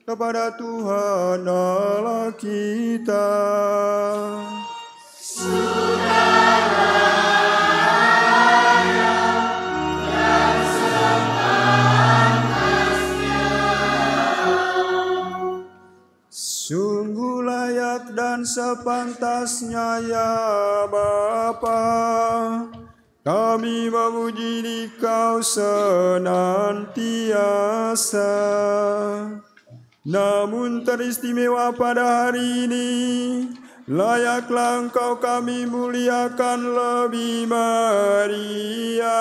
Speaker 8: kepada Tuhan Allah kita. Sungguh layak dan sepantasnya ya Bapa, kami memuji Dikau senantiasa. Namun teristimewa pada hari ini, layaklah Engkau kami muliakan lebih meriah.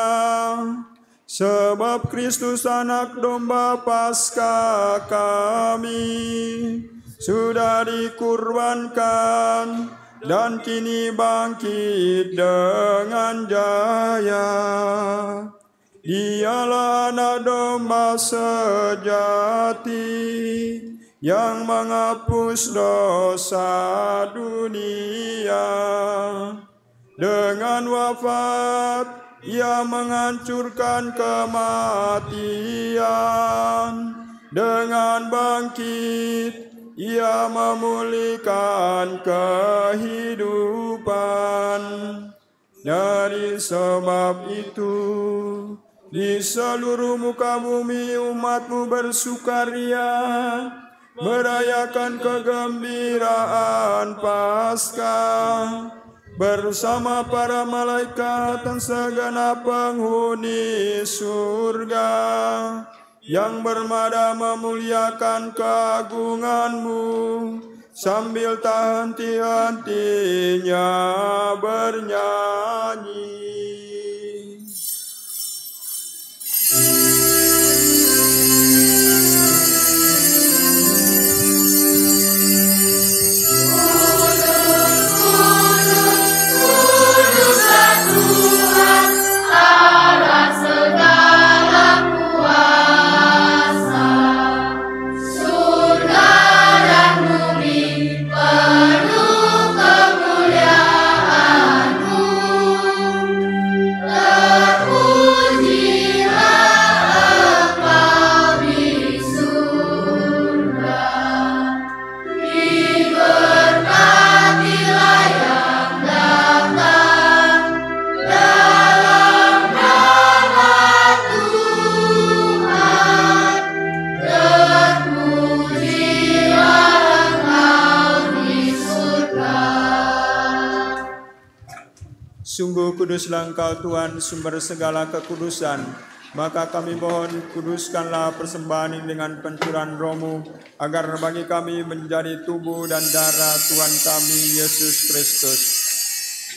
Speaker 8: Sebab Kristus anak domba Paskah kami sudah dikurbankan dan kini bangkit dengan jaya. Dialah anak domba sejati yang menghapus dosa dunia. Dengan wafat Ia menghancurkan kematian. Dengan bangkit Ia memulihkan kehidupan. Dari sebab itu, di seluruh muka bumi umat-Mu bersukaria, merayakan kegembiraan Paskah bersama para malaikat dan segenap penghuni surga yang bermada memuliakan keagungan-Mu sambil tak henti-hentinya bernyanyi. kuduslah Engkau Tuhan, sumber segala kekudusan. Maka kami mohon, kuduskanlah persembahan ini dengan pencurahan Roh-Mu, agar bagi kami menjadi tubuh dan darah Tuhan kami Yesus Kristus.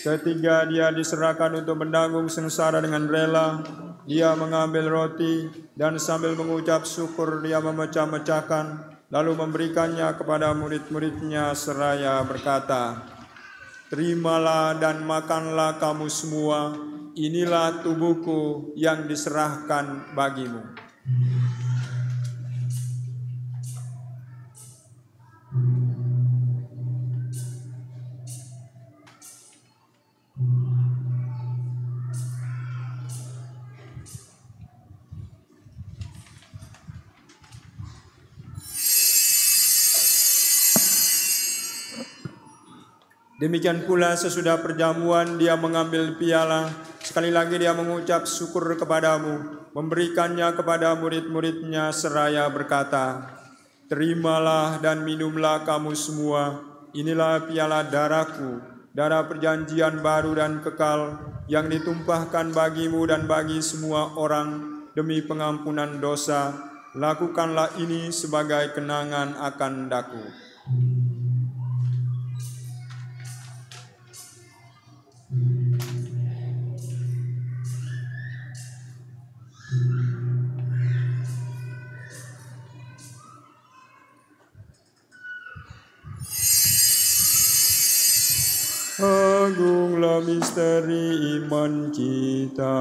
Speaker 8: Ketika Dia diserahkan untuk menanggung sengsara dengan rela, Dia mengambil roti dan sambil mengucap syukur Dia memecah-mecahkan, lalu memberikannya kepada murid-muridnya seraya berkata, "Terimalah dan makanlah kamu semua, inilah tubuhku yang diserahkan bagimu." Demikian pula sesudah perjamuan Dia mengambil piala, sekali lagi Dia mengucap syukur kepadamu, memberikannya kepada murid-muridnya seraya berkata, "Terimalah dan minumlah kamu semua, inilah piala darahku, darah perjanjian baru dan kekal, yang ditumpahkan bagimu dan bagi semua orang demi pengampunan dosa. Lakukanlah ini sebagai kenangan akan daku." Agunglah misteri iman kita.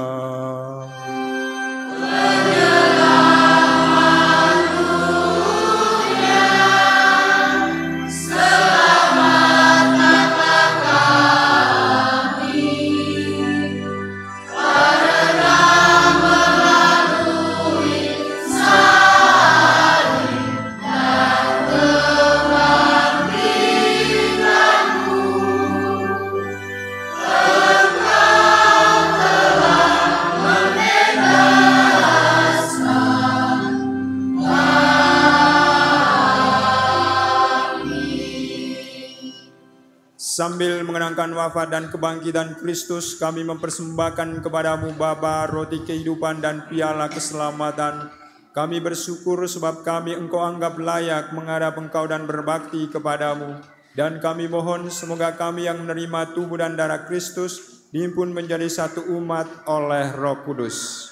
Speaker 8: Sambil mengenangkan wafat dan kebangkitan Kristus, kami mempersembahkan kepadamu Bapa, roti kehidupan dan piala keselamatan. Kami bersyukur sebab kami Engkau anggap layak menghadap Engkau dan berbakti kepadamu. Dan kami mohon semoga kami yang menerima tubuh dan darah Kristus dihimpun menjadi satu umat oleh Roh Kudus.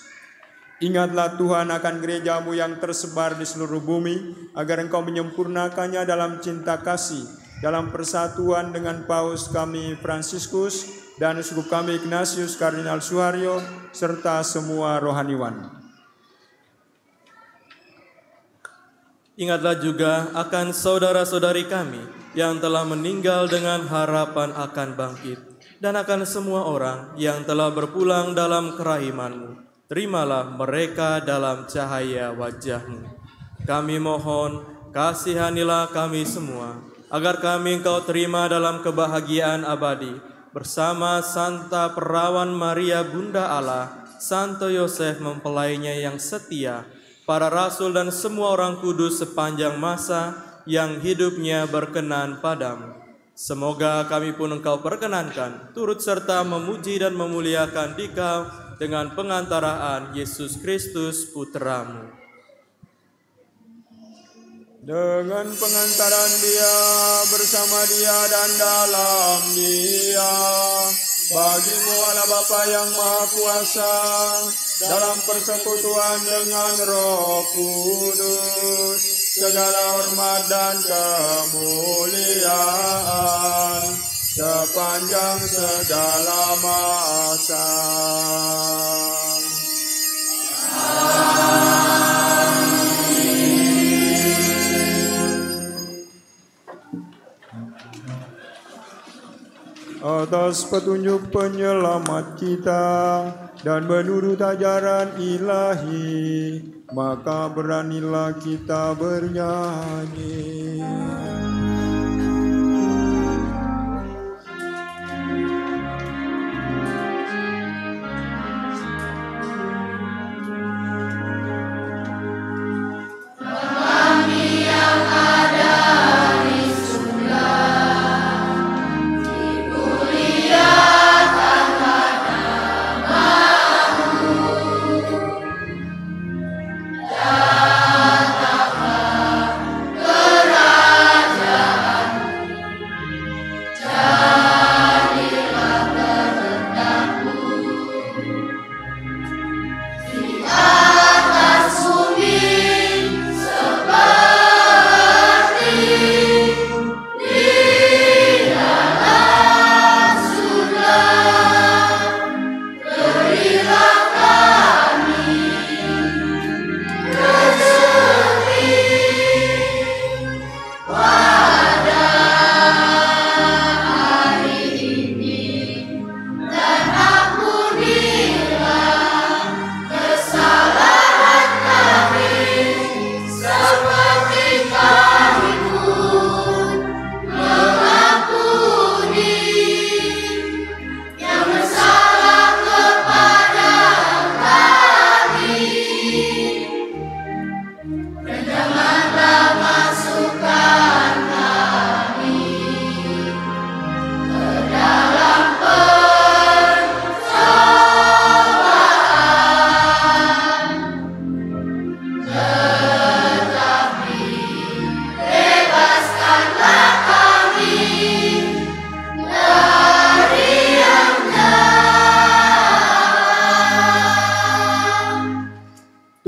Speaker 8: Ingatlah Tuhan akan gerejamu yang tersebar di seluruh bumi, agar Engkau menyempurnakannya dalam cinta kasih, dalam persatuan dengan Paus kami Fransiskus dan Uskup kami Ignatius Kardinal Suharyo, serta semua rohaniwan.
Speaker 11: Ingatlah juga akan saudara-saudari kami yang telah meninggal dengan harapan akan bangkit, dan akan semua orang yang telah berpulang dalam kerahiman-Mu. Terimalah mereka dalam cahaya wajah-Mu. Kami mohon, kasihanilah kami semua, agar kami Engkau terima dalam kebahagiaan abadi, bersama Santa Perawan Maria Bunda Allah, Santo Yosef mempelainya yang setia, para rasul dan semua orang kudus sepanjang masa yang hidupnya berkenan padamu. Semoga kami pun Engkau perkenankan, turut serta memuji dan memuliakan Dikau dengan pengantaraan Yesus Kristus Putra-Mu.
Speaker 8: Dengan pengantaran Dia, bersama Dia dan dalam Dia, bagimu Allah Bapa yang Maha Kuasa, dalam persekutuan dengan Roh Kudus, segala hormat dan kemuliaan sepanjang segala masa. Atas petunjuk penyelamat kita dan menurut ajaran ilahi, maka beranilah kita bernyanyi.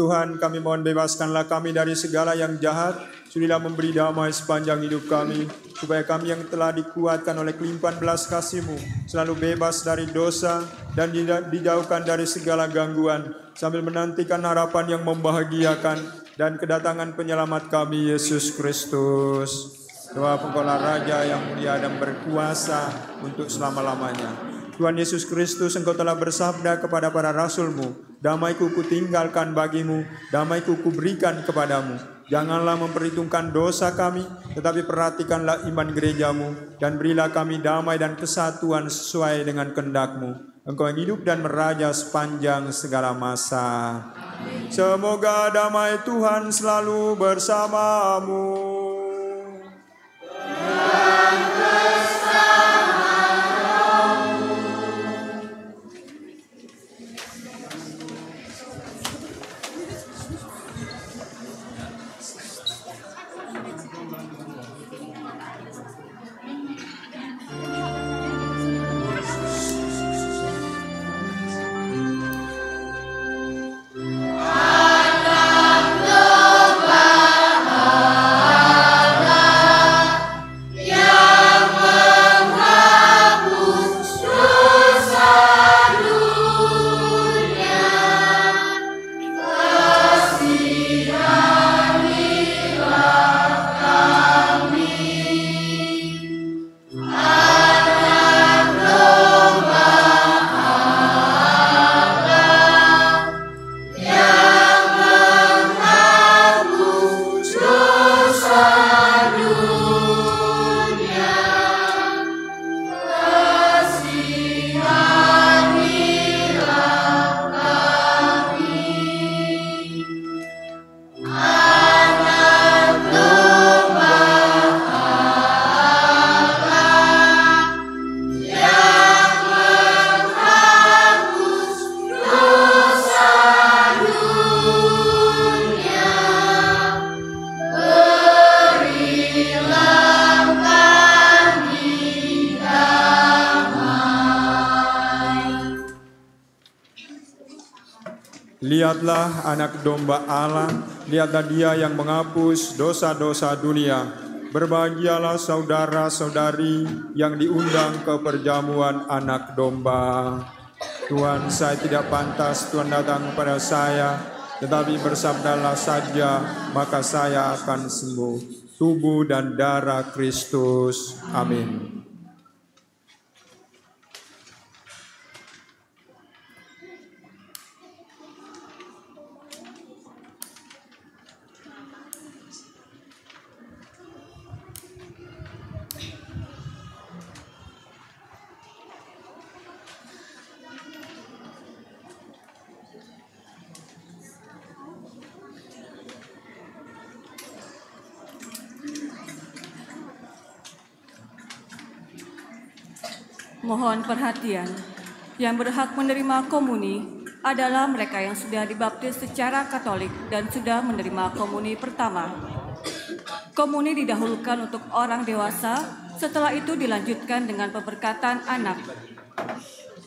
Speaker 8: Tuhan, kami mohon bebaskanlah kami dari segala yang jahat, sudilah memberi damai sepanjang hidup kami, supaya kami yang telah dikuatkan oleh kelimpahan belas kasih-Mu, selalu bebas dari dosa dan dijauhkan dari segala gangguan, sambil menantikan harapan yang membahagiakan dan kedatangan penyelamat kami, Yesus Kristus. Doa Engkaulah Raja yang mulia dan berkuasa untuk selama-lamanya. Tuhan Yesus Kristus, Engkau telah bersabda kepada para rasul-Mu, damai-Ku kutinggalkan bagimu, damai-Ku kuberikan kepadamu. Janganlah memperhitungkan dosa kami, tetapi perhatikanlah iman gereja-Mu, dan berilah kami damai dan kesatuan sesuai dengan kehendak-Mu. Engkau yang hidup dan meraja sepanjang segala masa. Semoga damai Tuhan selalu bersamamu. Lihatlah anak domba Allah, lihatlah Dia yang menghapus dosa-dosa dunia. Berbahagialah saudara-saudari yang diundang ke perjamuan anak domba. Tuhan, saya tidak pantas Tuhan datang kepada saya, tetapi bersabdalah saja, maka saya akan sembuh. Tubuh dan darah Kristus. Amin.
Speaker 1: Mohon perhatian, yang berhak menerima komuni adalah mereka yang sudah dibaptis secara Katolik dan sudah menerima komuni pertama. Komuni didahulukan untuk orang dewasa, setelah itu dilanjutkan dengan pemberkatan anak.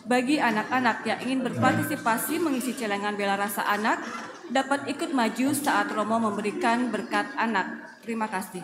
Speaker 1: Bagi anak-anak yang ingin berpartisipasi mengisi celengan bela rasa anak, dapat ikut maju saat Romo memberikan berkat anak. Terima kasih.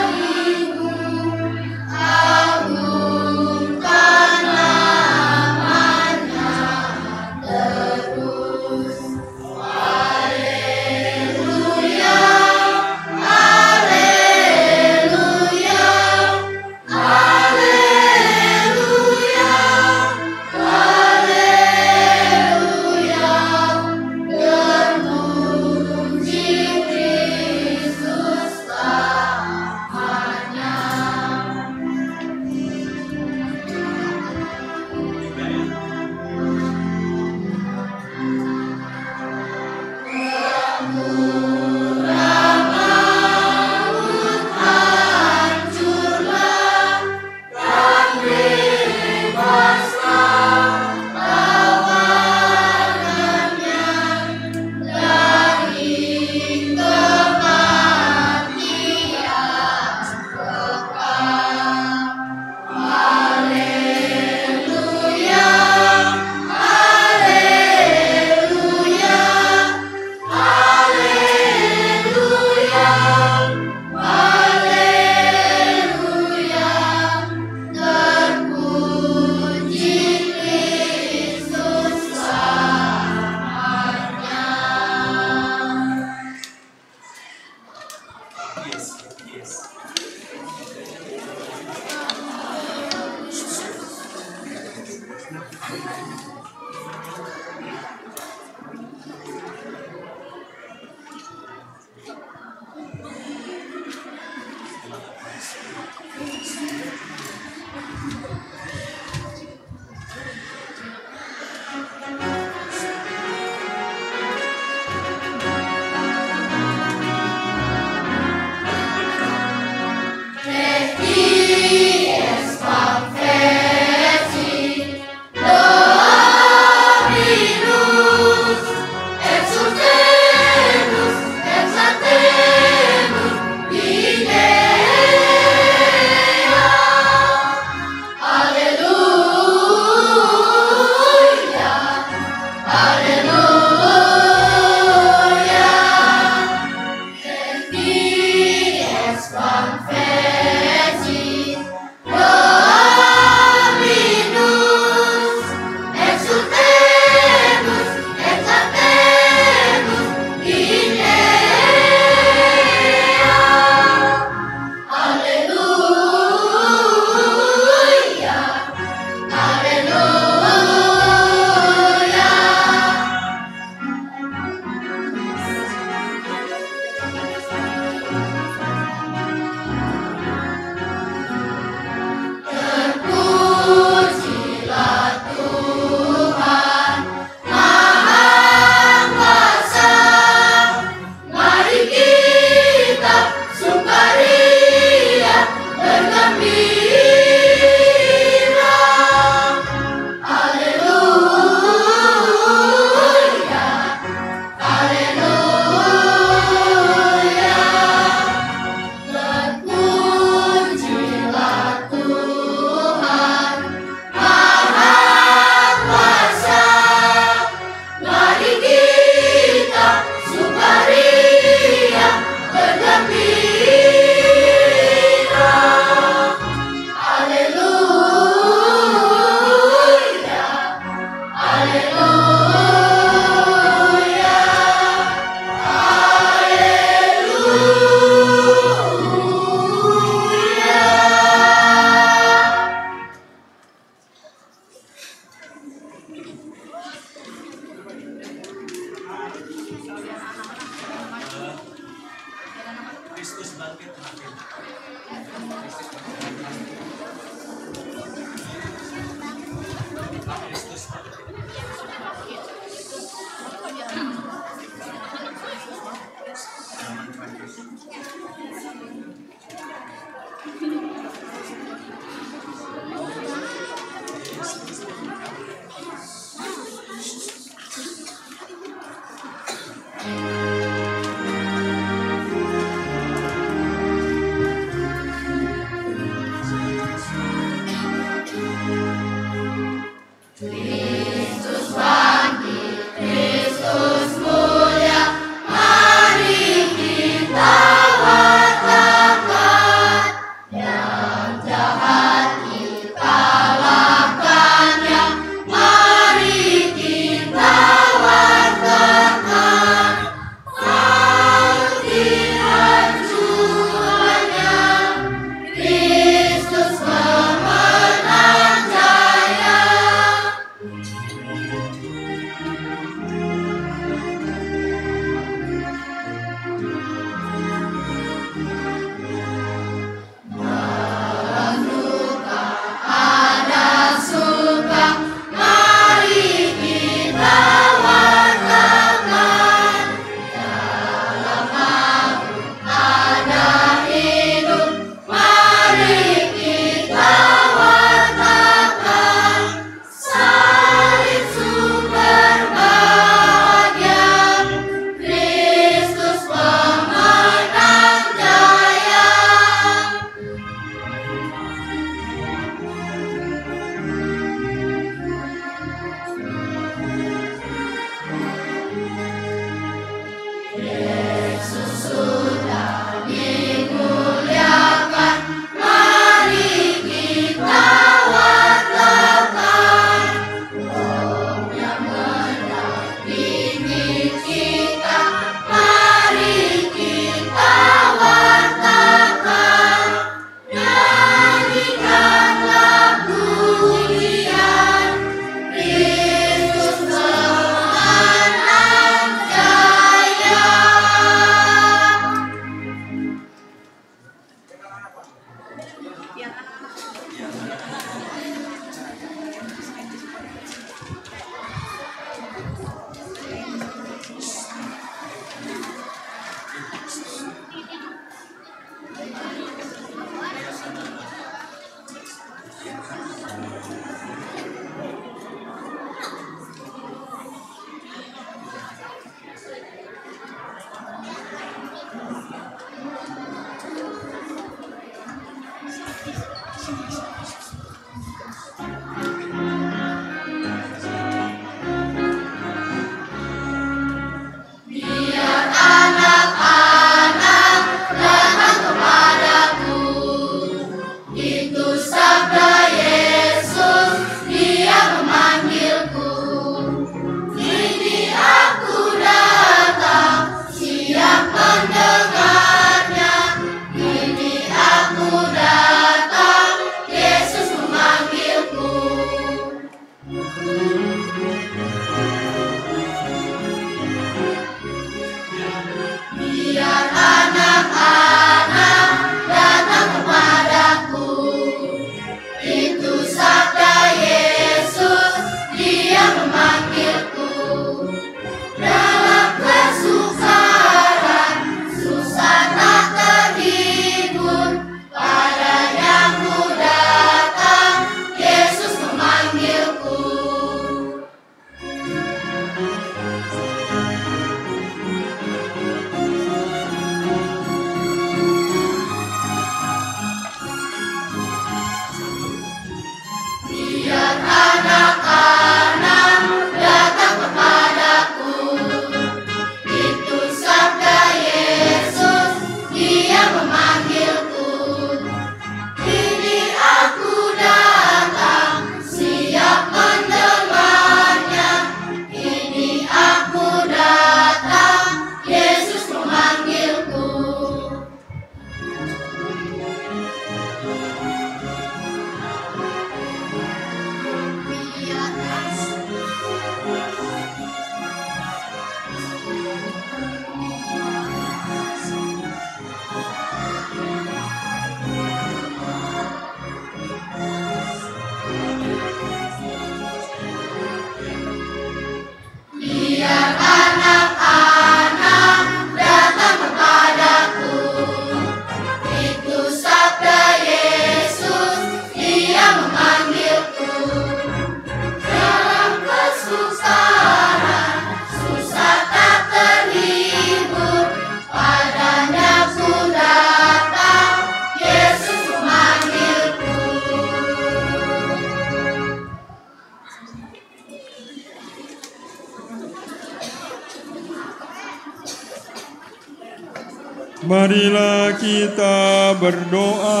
Speaker 3: Marilah kita berdoa.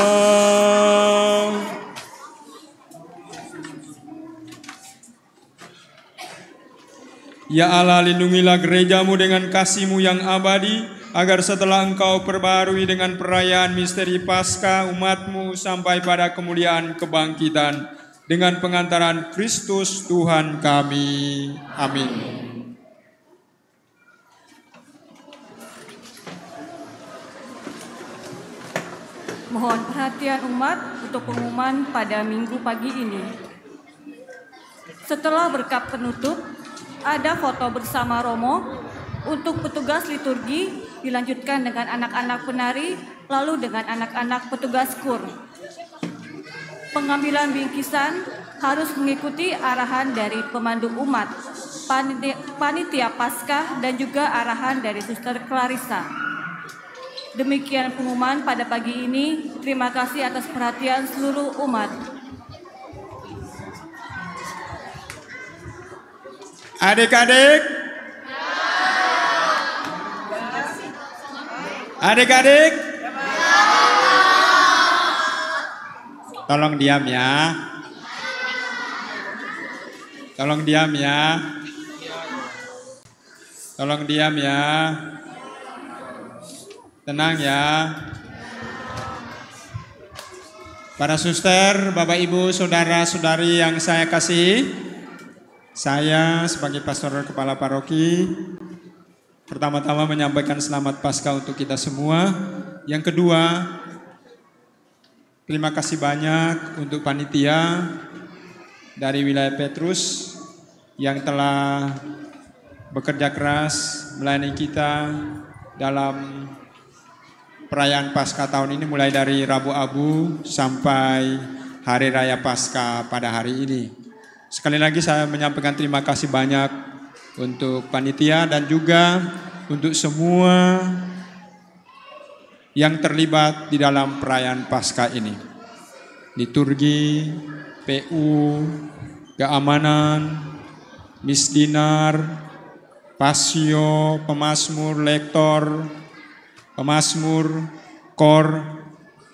Speaker 3: Ya Allah, lindungilah gerejamu dengan kasih-Mu yang abadi, agar setelah Engkau perbarui dengan perayaan misteri Paskah umat-Mu sampai pada kemuliaan kebangkitan, dengan pengantaran Kristus Tuhan kami. Amin.
Speaker 1: Mohon perhatian umat untuk pengumuman pada Minggu pagi ini. Setelah berkat penutup, ada foto bersama Romo. Untuk petugas liturgi dilanjutkan dengan anak-anak penari, lalu dengan anak-anak petugas kur. Pengambilan bingkisan harus mengikuti arahan dari pemandu umat, panitia Paskah, dan juga arahan dari Suster Clarissa. Demikian pengumuman pada pagi ini. Terima kasih atas perhatian seluruh umat.
Speaker 8: Adik-adik, adik-adik, tolong diam ya. Tolong diam ya. Tolong diam ya. Tenang ya. Para suster, Bapak Ibu, saudara-saudari yang saya kasihi, saya sebagai pastor kepala paroki pertama-tama menyampaikan selamat Paskah untuk kita semua. Yang kedua, terima kasih banyak untuk panitia dari wilayah Petrus yang telah bekerja keras melayani kita dalam perayaan Paskah tahun ini, mulai dari Rabu Abu sampai Hari Raya Paskah pada hari ini. Sekali lagi saya menyampaikan terima kasih banyak untuk panitia dan juga untuk semua yang terlibat di dalam perayaan Paskah ini. Liturgi, PU, keamanan, misdinar, pasio, pemazmur, lektor, pemazmur, kor,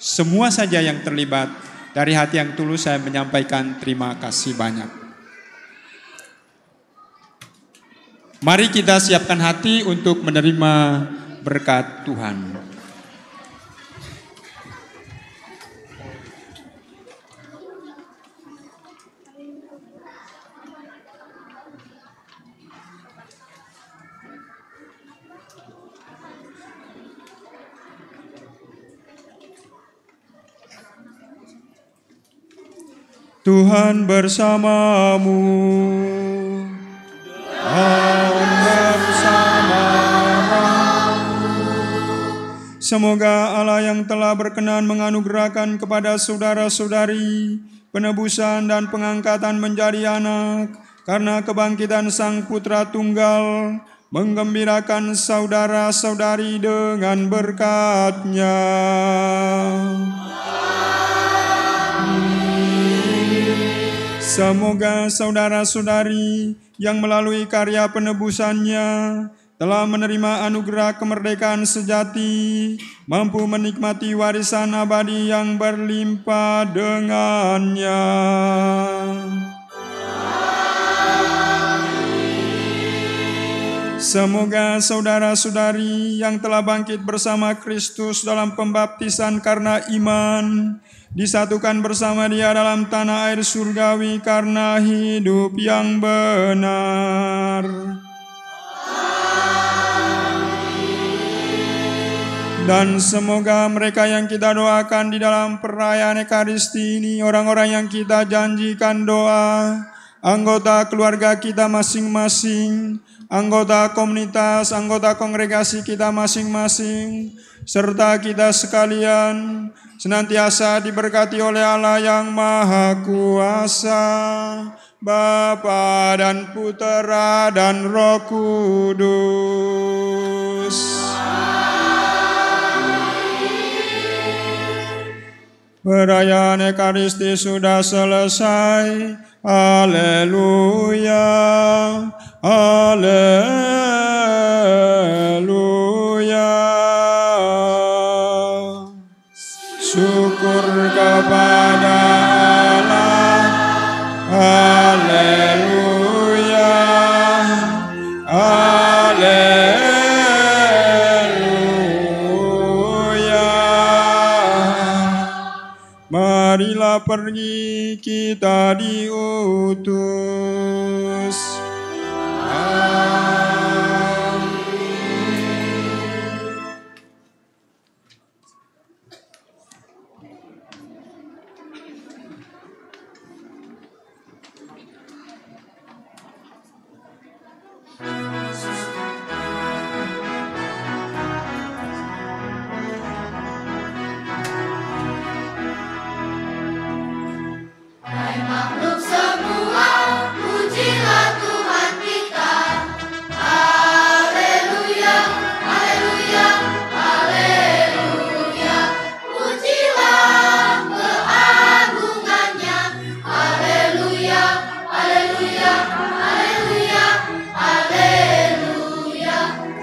Speaker 8: semua saja yang terlibat, dari hati yang tulus saya menyampaikan terima kasih banyak. Mari kita siapkan hati untuk menerima berkat Tuhan. Tuhan bersamamu. Tuhan bersamamu. Semoga Allah yang telah berkenan menganugerahkan kepada saudara-saudari penebusan dan pengangkatan menjadi anak karena kebangkitan Sang Putra Tunggal, menggembirakan saudara-saudari dengan berkat-Nya. Semoga saudara-saudari yang melalui karya penebusannya telah menerima anugerah kemerdekaan sejati, mampu menikmati warisan abadi yang berlimpah dengannya. Semoga saudara-saudari yang telah bangkit bersama Kristus dalam pembaptisan karena iman, disatukan bersama Dia dalam tanah air surgawi karena hidup yang benar. Dan semoga mereka yang kita doakan di dalam perayaan Ekaristi ini, orang-orang yang kita janjikan doa, anggota keluarga kita masing-masing, anggota komunitas, anggota kongregasi kita masing-masing, serta kita sekalian, senantiasa diberkati oleh Allah yang Maha Kuasa, Bapa dan Putera dan Roh Kudus. Perayaan Ekaristi sudah selesai. Haleluya, haleluya.
Speaker 3: kita pergi, kita diutus.
Speaker 10: Hai makhluk semua, pujilah Tuhan kita. Haleluya, haleluya, haleluya. Pujilah keagungannya. Haleluya, haleluya, haleluya, haleluya,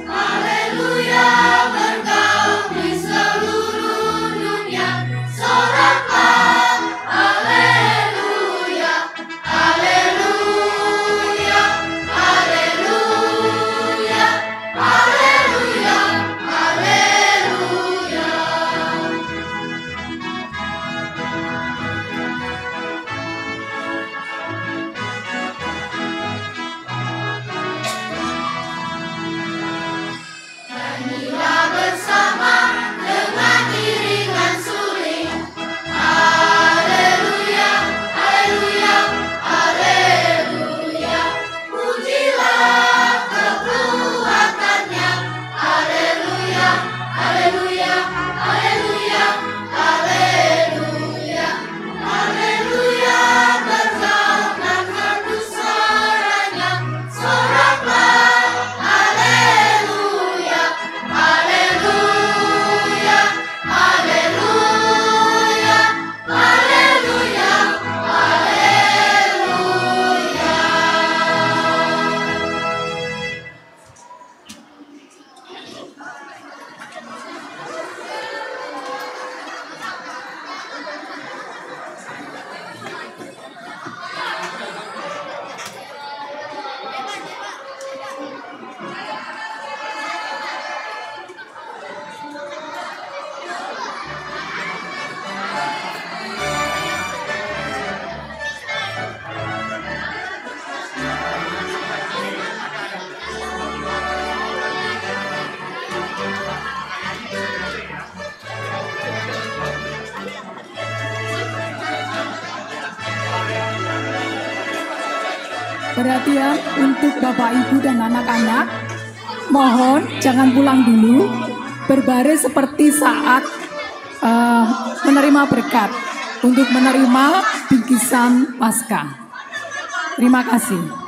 Speaker 10: haleluya. Bergaung di seluruh dunia, soraklah. Haleluya, haleluya, haleluya, haleluya, haleluya. Nyanyilah bersama dengan iringan suling. Haleluya, haleluya, haleluya. Pujilah kekuatannya. Haleluya, haleluya, haleluya, haleluya, haleluya. Bergaung dan merdu suaranya, soraklah. Haleluya, haleluya, haleluya, haleluya, haleluya.
Speaker 12: Perhatian untuk Bapak, Ibu, dan anak-anak. Mohon jangan pulang dulu. Berbaris seperti saat menerima berkat untuk menerima bingkisan Paskah. Terima kasih.